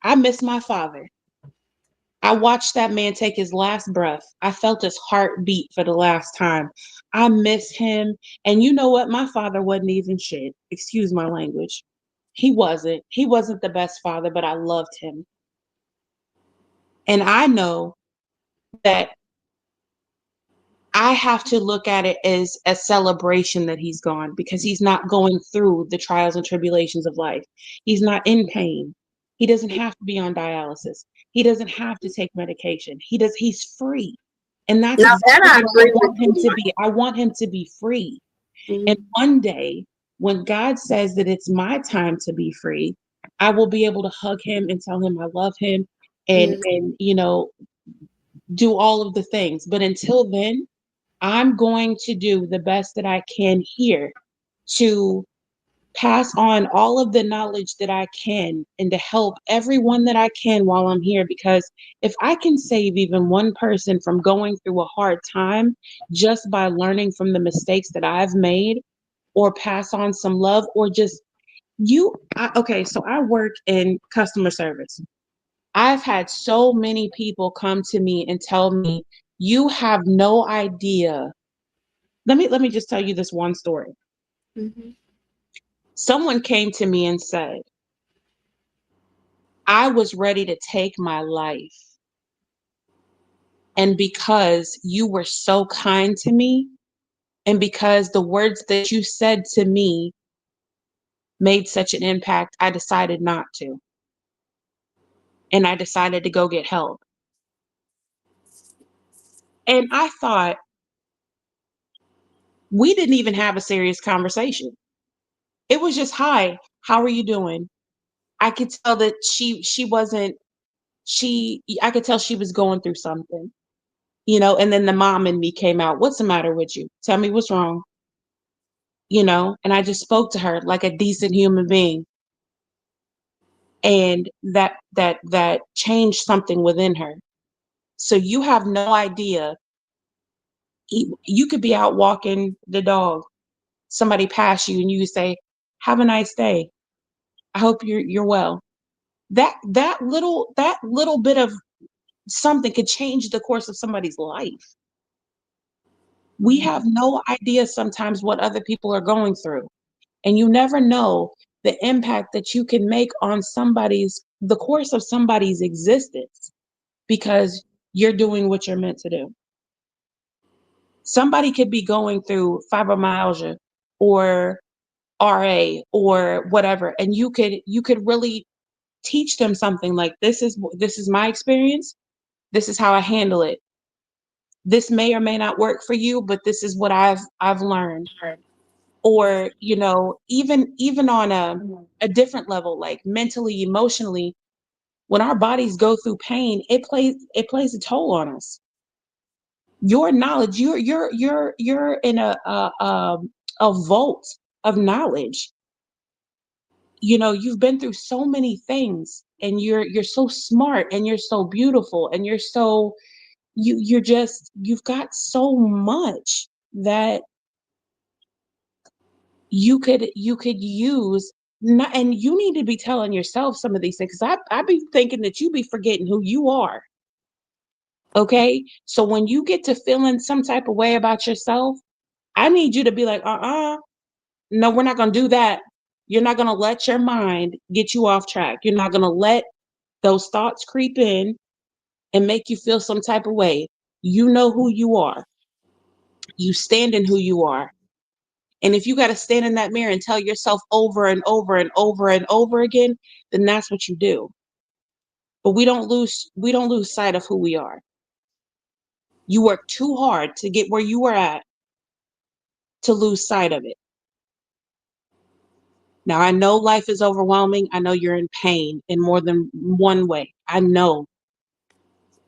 I miss my father. I watched that man take his last breath. I felt his heart beat for the last time. I miss him. And you know what? My father wasn't even shit. Excuse my language. He wasn't. He wasn't the best father, but I loved him. And I know that I have to look at it as a celebration that he's gone because he's not going through the trials and tribulations of life. He's not in pain. He doesn't have to be on dialysis. He doesn't have to take medication. He's free. And that's Now that exactly I what I agree with want him to you. be. I want him to be free. And Mhm. one day, when God says that it's my time to be free, I will be able to hug him and tell him I love him and Yeah. do all of the things. But until then, I'm going to do the best that I can here to pass on all of the knowledge that I can and to help everyone that I can while I'm here. Because if I can save even one person from going through a hard time just by learning from the mistakes that I've made, or pass on some love, or just okay, so I work in customer service. I've had so many people come to me and tell me, you have no idea. Let me just tell you this one story. Mhm. Someone came to me and said, I was ready to take my life. And because you were so kind to me, and because the words that you said to me made such an impact, I decided not to. And I decided to go get help. And I thought, we didn't even have a serious conversation. It was just, hi, how are you doing? I could tell that she wasn't, I could tell she was going through something, and then the mom in me came out. What's the matter with you? Tell me what's wrong. And I just spoke to her like a decent human being. And that changed something within her. So you have no idea. You could be out walking the dog, somebody pass you, and you say, have a nice day. I hope you're well. That little bit of something could change the course of somebody's life. We have no idea sometimes what other people are going through. And you never know the impact that you can make on the course of somebody's existence, because you're doing what you're meant to do. Somebody could be going through fibromyalgia or RA or whatever, and you could really teach them something like, this is my experience. This is how I handle it. This may or may not work for you, but this is what I've learned. Or, even on a different level, like mentally, emotionally, when our bodies go through pain, it plays a toll on us. Your knowledge, you're in a vault of knowledge. You've been through so many things, and you're so smart, and you're so beautiful, and you've got so much that you could use. Not, and you need to be telling yourself some of these things, because I be thinking that you be forgetting who you are. Okay, so when you get to feeling some type of way about yourself, I need you to be like, no, we're not going to do that. You're not going to let your mind get you off track. You're not going to let those thoughts creep in and make you feel some type of way. You know who you are. You stand in who you are. And if you got to stand in that mirror and tell yourself over and over and over and over again, then that's what you do. But we don't lose sight of who we are. You work too hard to get where you were at to lose sight of it. Now, I know life is overwhelming. I know you're in pain in more than one way. I know.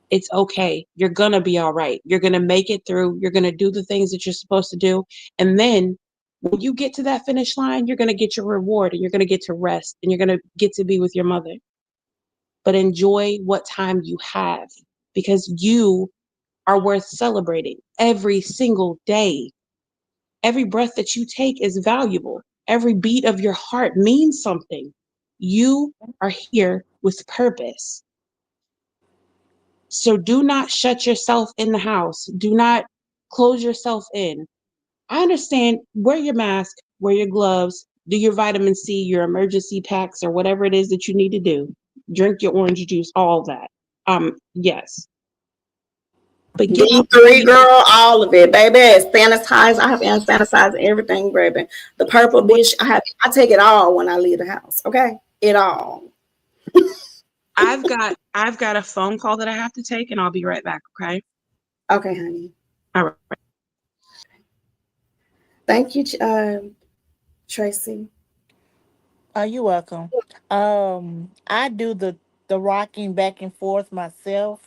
It's okay. You're going to be all right. You're going to make it through. You're going to do the things that you're supposed to do. And then when you get to that finish line, you're going to get your reward, and you're going to get to rest, and you're going to get to be with your mother. But enjoy what time you have, because you are worth celebrating every single day. Every breath that you take is valuable. Every beat of your heart means something. You are here with purpose. So do not shut yourself in the house. Do not close yourself in. I understand, wear your mask, wear your gloves, do your vitamin C, your emergency packs, or whatever it is that you need to do. Drink your orange juice, all that. Yes. But get out D3, girl, all of it, baby. Sanitize. I have hand sanitizer, everything, baby. The purple dish, I take it all when I leave the house. Okay, it all. I've got a phone call that I have to take, and I'll be right back. Okay. Okay, honey. All right. Thank you, Tracy. You're welcome. I do the rocking back and forth myself.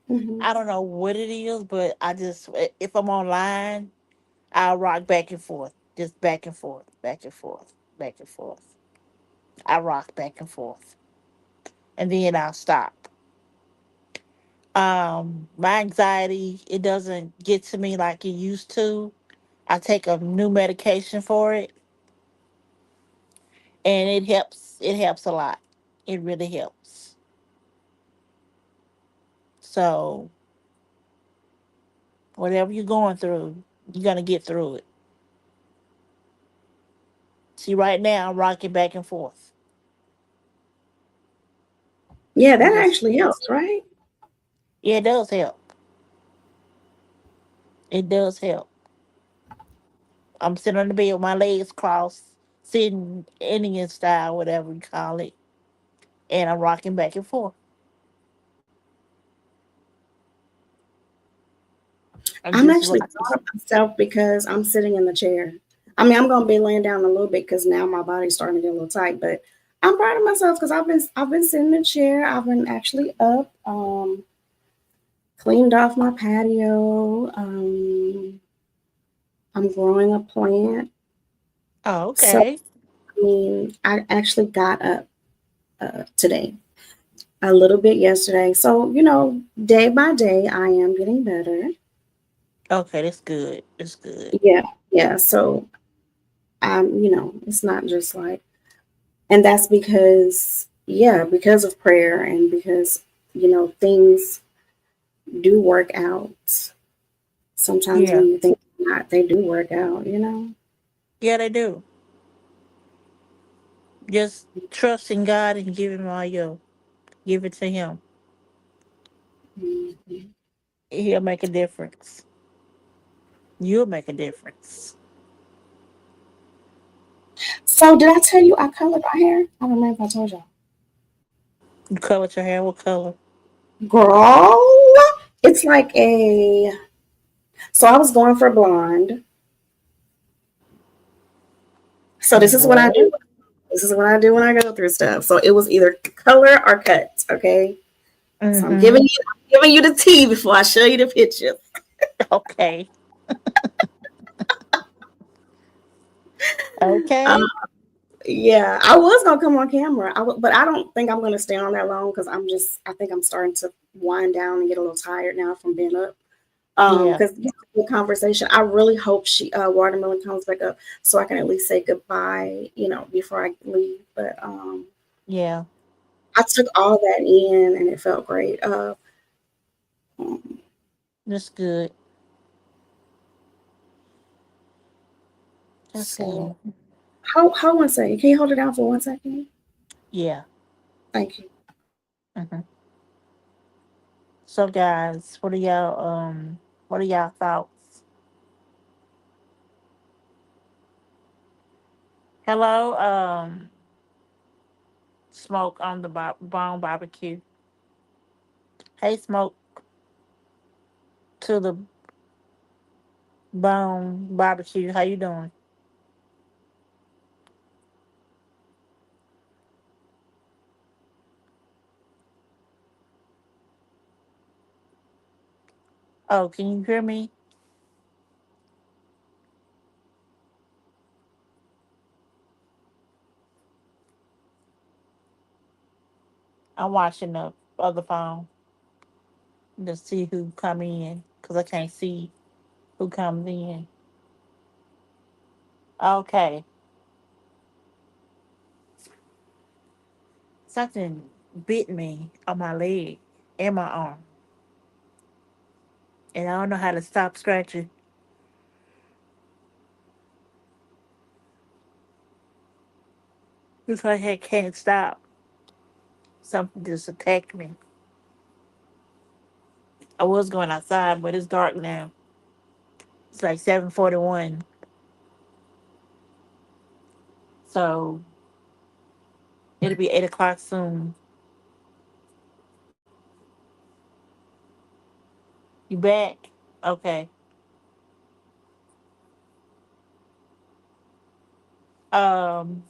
Hmm. I don't know what it is, but I just if I'm online, I'll rock back and forth, just back and forth, back and forth, back and forth. I rock back and forth, and then I'll stop. My anxiety, it doesn't get to me like it used to. I take a new medication for it, and it helps. It helps a lot. It really helps. So whatever you're going through, you're gonna get through it. See, right now I'm rocking back and forth. Yeah, I'm that just, actually helps, right? yeah, it does help. It does help. I'm sitting on the bed with my legs crossed, sitting Indian style, whatever you call it, and I'm rocking back and forth. I'm I'm just actually rocking. proud of myself because I'm sitting in the chair. I mean, I'm gonna be laying down a little bit because now my body's starting to get a little tight. But I'm proud of myself because I've been sitting in the chair. I've been actually up, cleaned off my patio. I'm growing a plant. Oh, So okay. I mean, I actually got up today, a little bit yesterday. So day by day, I am getting better. Okay, that's good. That's good. Yeah, yeah. So it's not just like, and that's because, yeah, because of prayer and because things do work out. Sometimes Yeah. when you think not, they do work out. Yeah, they do. Just trust in God and give him all your give it to him. Mhm. He'll make a difference. You'll make a difference. So did I tell you I colored my hair? I don't remember if I told y'all. You colored your hair what color? Girl, it's like a. So I was going for blonde. So this is what I do. What? This is what I do when I go through stuff. So it was either color or cut. Okay. So I'm Mm-hmm. giving you the tea before I show you the picture. Okay. Um, Okay. yeah, I was gonna come on camera, but I don't think I'm gonna stay on that long because I think I'm starting to wind down and get a little tired now from being up. Yeah. Because the conversation, I really hope Watermelon comes back up so I can at least say goodbye, before I leave. But Yeah. I took all that in and it felt great. Um, That's good. That's so good. how 1 second? Can you hold it down for 1 second? Yeah. Thank you. Hmm. So guys, what are y'all thoughts? Hello, Smoke on the Bone Barbecue. Hey, Smoke to the Bone Barbecue. How you doing? Oh, can you hear me? I'm watching the other phone to see who come in because I can't see who comes in. Okay, something bit me on my leg and my arm, and I don't know how to stop scratching. It's like I can't stop. Something just attacked me. I was going outside, but it's dark now. It's like 7:41, so it'll be 8 o'clock soon. You back? Okay. Um,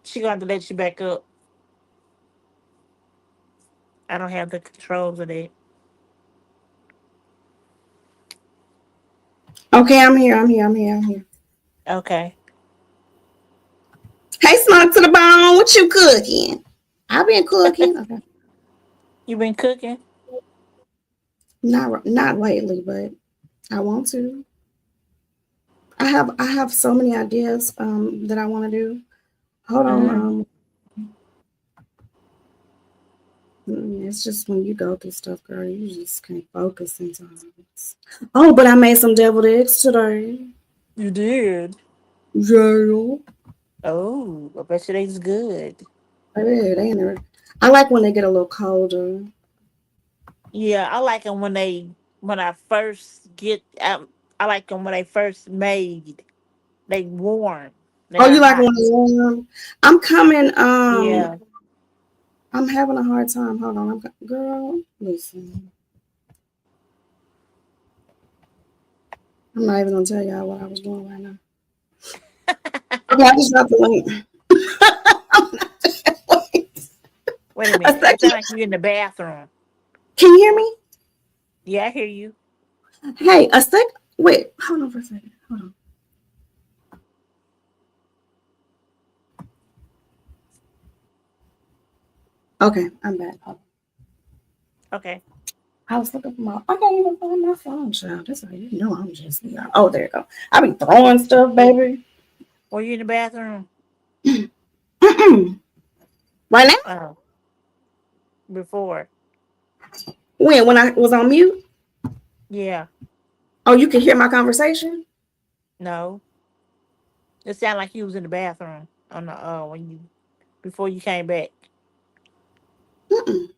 she gonna have to let you back up. I don't have the controls of that. Okay, I'm here. I'm here. I'm here. I'm here. Okay. Hey, Smoke to the Bone. What you cooking? I've been cooking. Okay. You been cooking? Not lately, but I want to. I have so many ideas that I want to do. Hold on. Mm-hmm. It's just when you go through stuff, girl, you just can't focus sometimes. Oh, but I made some deviled eggs today. You did. Yeah. Oh, I bet you they's good. I did. I like when they get a little colder. Yeah, I like them when I first get. I like them when they first made. They warm. They're Oh, you not like when hot. they warm? I'm coming. Yeah. I'm having a hard time. Hold on, girl. Listen, I'm not even gonna tell y'all what I was doing right now. Okay, I just dropped the link. Wait a A minute. It sounds second. like you're in the bathroom. Can you hear me? Yeah, I hear you. Hey, a sec. Wait, hold on for a second. Hold on. Okay, I'm back. Hold on. Okay. I was looking for my. I can't even find my phone, child. That's how you know I'm just. Oh, there you go. I be throwing stuff, baby. Were you in the bathroom? Mm-mm. Right now? Oh, before. When I was on mute? Yeah. Oh, you can hear my conversation? No. It sounded like you was in the bathroom on the when you before you came back. Mm-mm.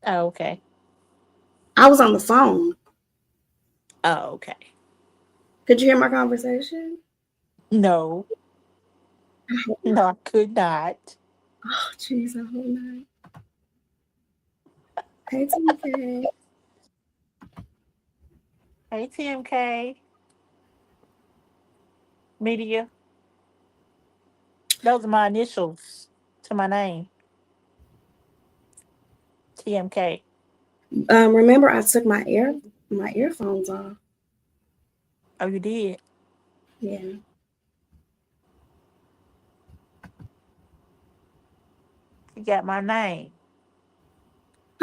Oh, okay. I was on the phone. Oh, okay. Could you hear my conversation? No. I hope No, not. I could not. Oh, jeez, I hope not. Hey, TK. Hey, TMK Media. Those are my initials to my name. TMK. Remember I took my earphones off. Oh, you did. Yeah. You got my name.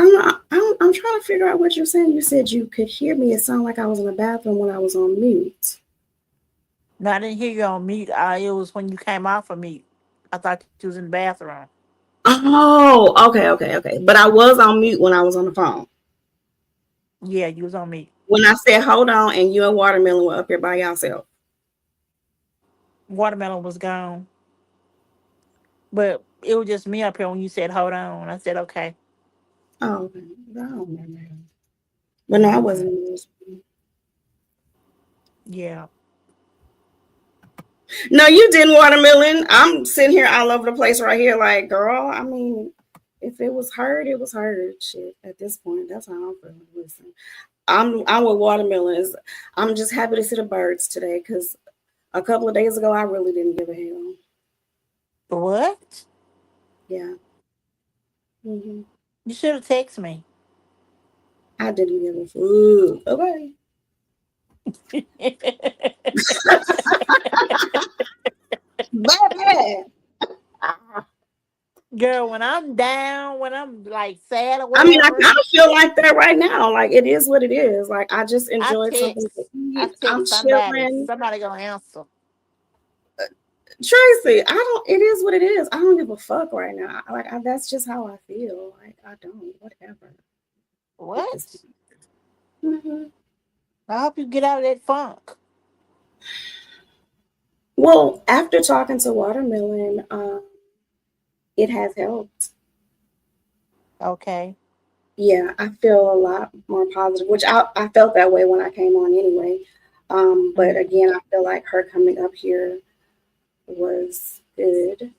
I'm trying to figure out what you're saying. You said you could hear me. It sounded like I was in the bathroom when I was on mute. No, I didn't hear you on mute. It was when you came off of mute. I thought you was in the bathroom. Oh, okay. But I was on mute when I was on the phone. Yeah, you was on mute. When I said hold on and you and Watermelon were up here by yourself. Watermelon was gone. But it was just me up here when you said hold on. I said okay. Oh, okay. I don't remember. But no, I Hmm. wasn't in this. Yeah. No, you didn't, Watermelon. I'm sitting here all over the place right here, like, girl, I mean, if it was heard, it was heard. Shit, at this point, that's how I'm feeling. Listen, I'm with Watermelons. I'm just happy to see the birds today because a couple of days ago, I really didn't give a hell. What? Yeah. Hmm. You should have texted me. I didn't give a fuck. Okay. Baby. Girl, when I'm down, when I'm like sad or I mean, I whatever, kind of feel like that right now. Like, it is what it is. Like, I just I enjoyed something to text. I eat. I'm text somebody. chilling. Somebody gonna answer. Tracy, I don't. It is what it is. I don't give a fuck right now. That's just how I feel. Like I don't. Whatever. At this What? point. Hmm. I hope you get out of that funk. Well, after talking to Watermelon, it has helped. Okay. Yeah, I feel a lot more positive. Which I felt that way when I came on anyway. But Mm, again, I feel like her coming up here was good.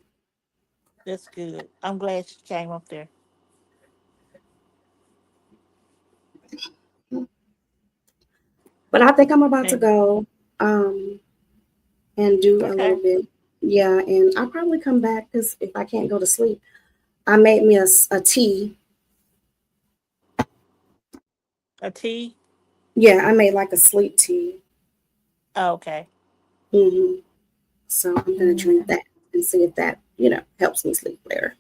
that's good. I'm glad she came up there. But I think I'm about to Yeah. go. Um, and do a little Okay. bit. Yeah, and I'll probably come back because if I can't go to sleep, I made me a tea. A tea. Yeah, I made like a sleep tea. Okay. So I'm gonna drink that and see if that, helps me sleep better.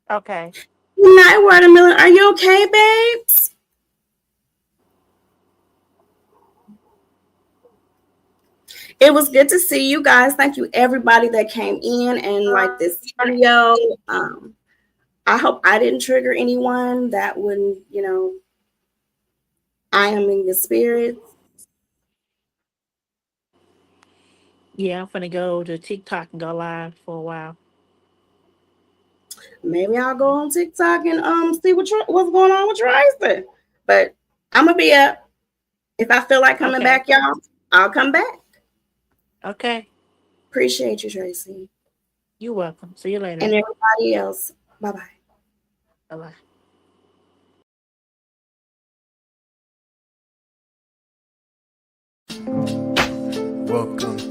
Okay. Good night, Watermelon. Are you okay, babes? It was good to see you guys. Thank you, everybody that came in and liked this video. I hope I didn't trigger anyone that wouldn't, I am in the spirit. Yeah, I'm finna go to TikTok and go live for a while. Maybe I'll go on TikTok and see what's going on with Tracy. But I'm gonna be up. If I feel like coming back, y'all, I'll come back. Okay. Appreciate you, Tracy. You're welcome. See you later. And everybody else. Bye-bye. Bye-bye. Welcome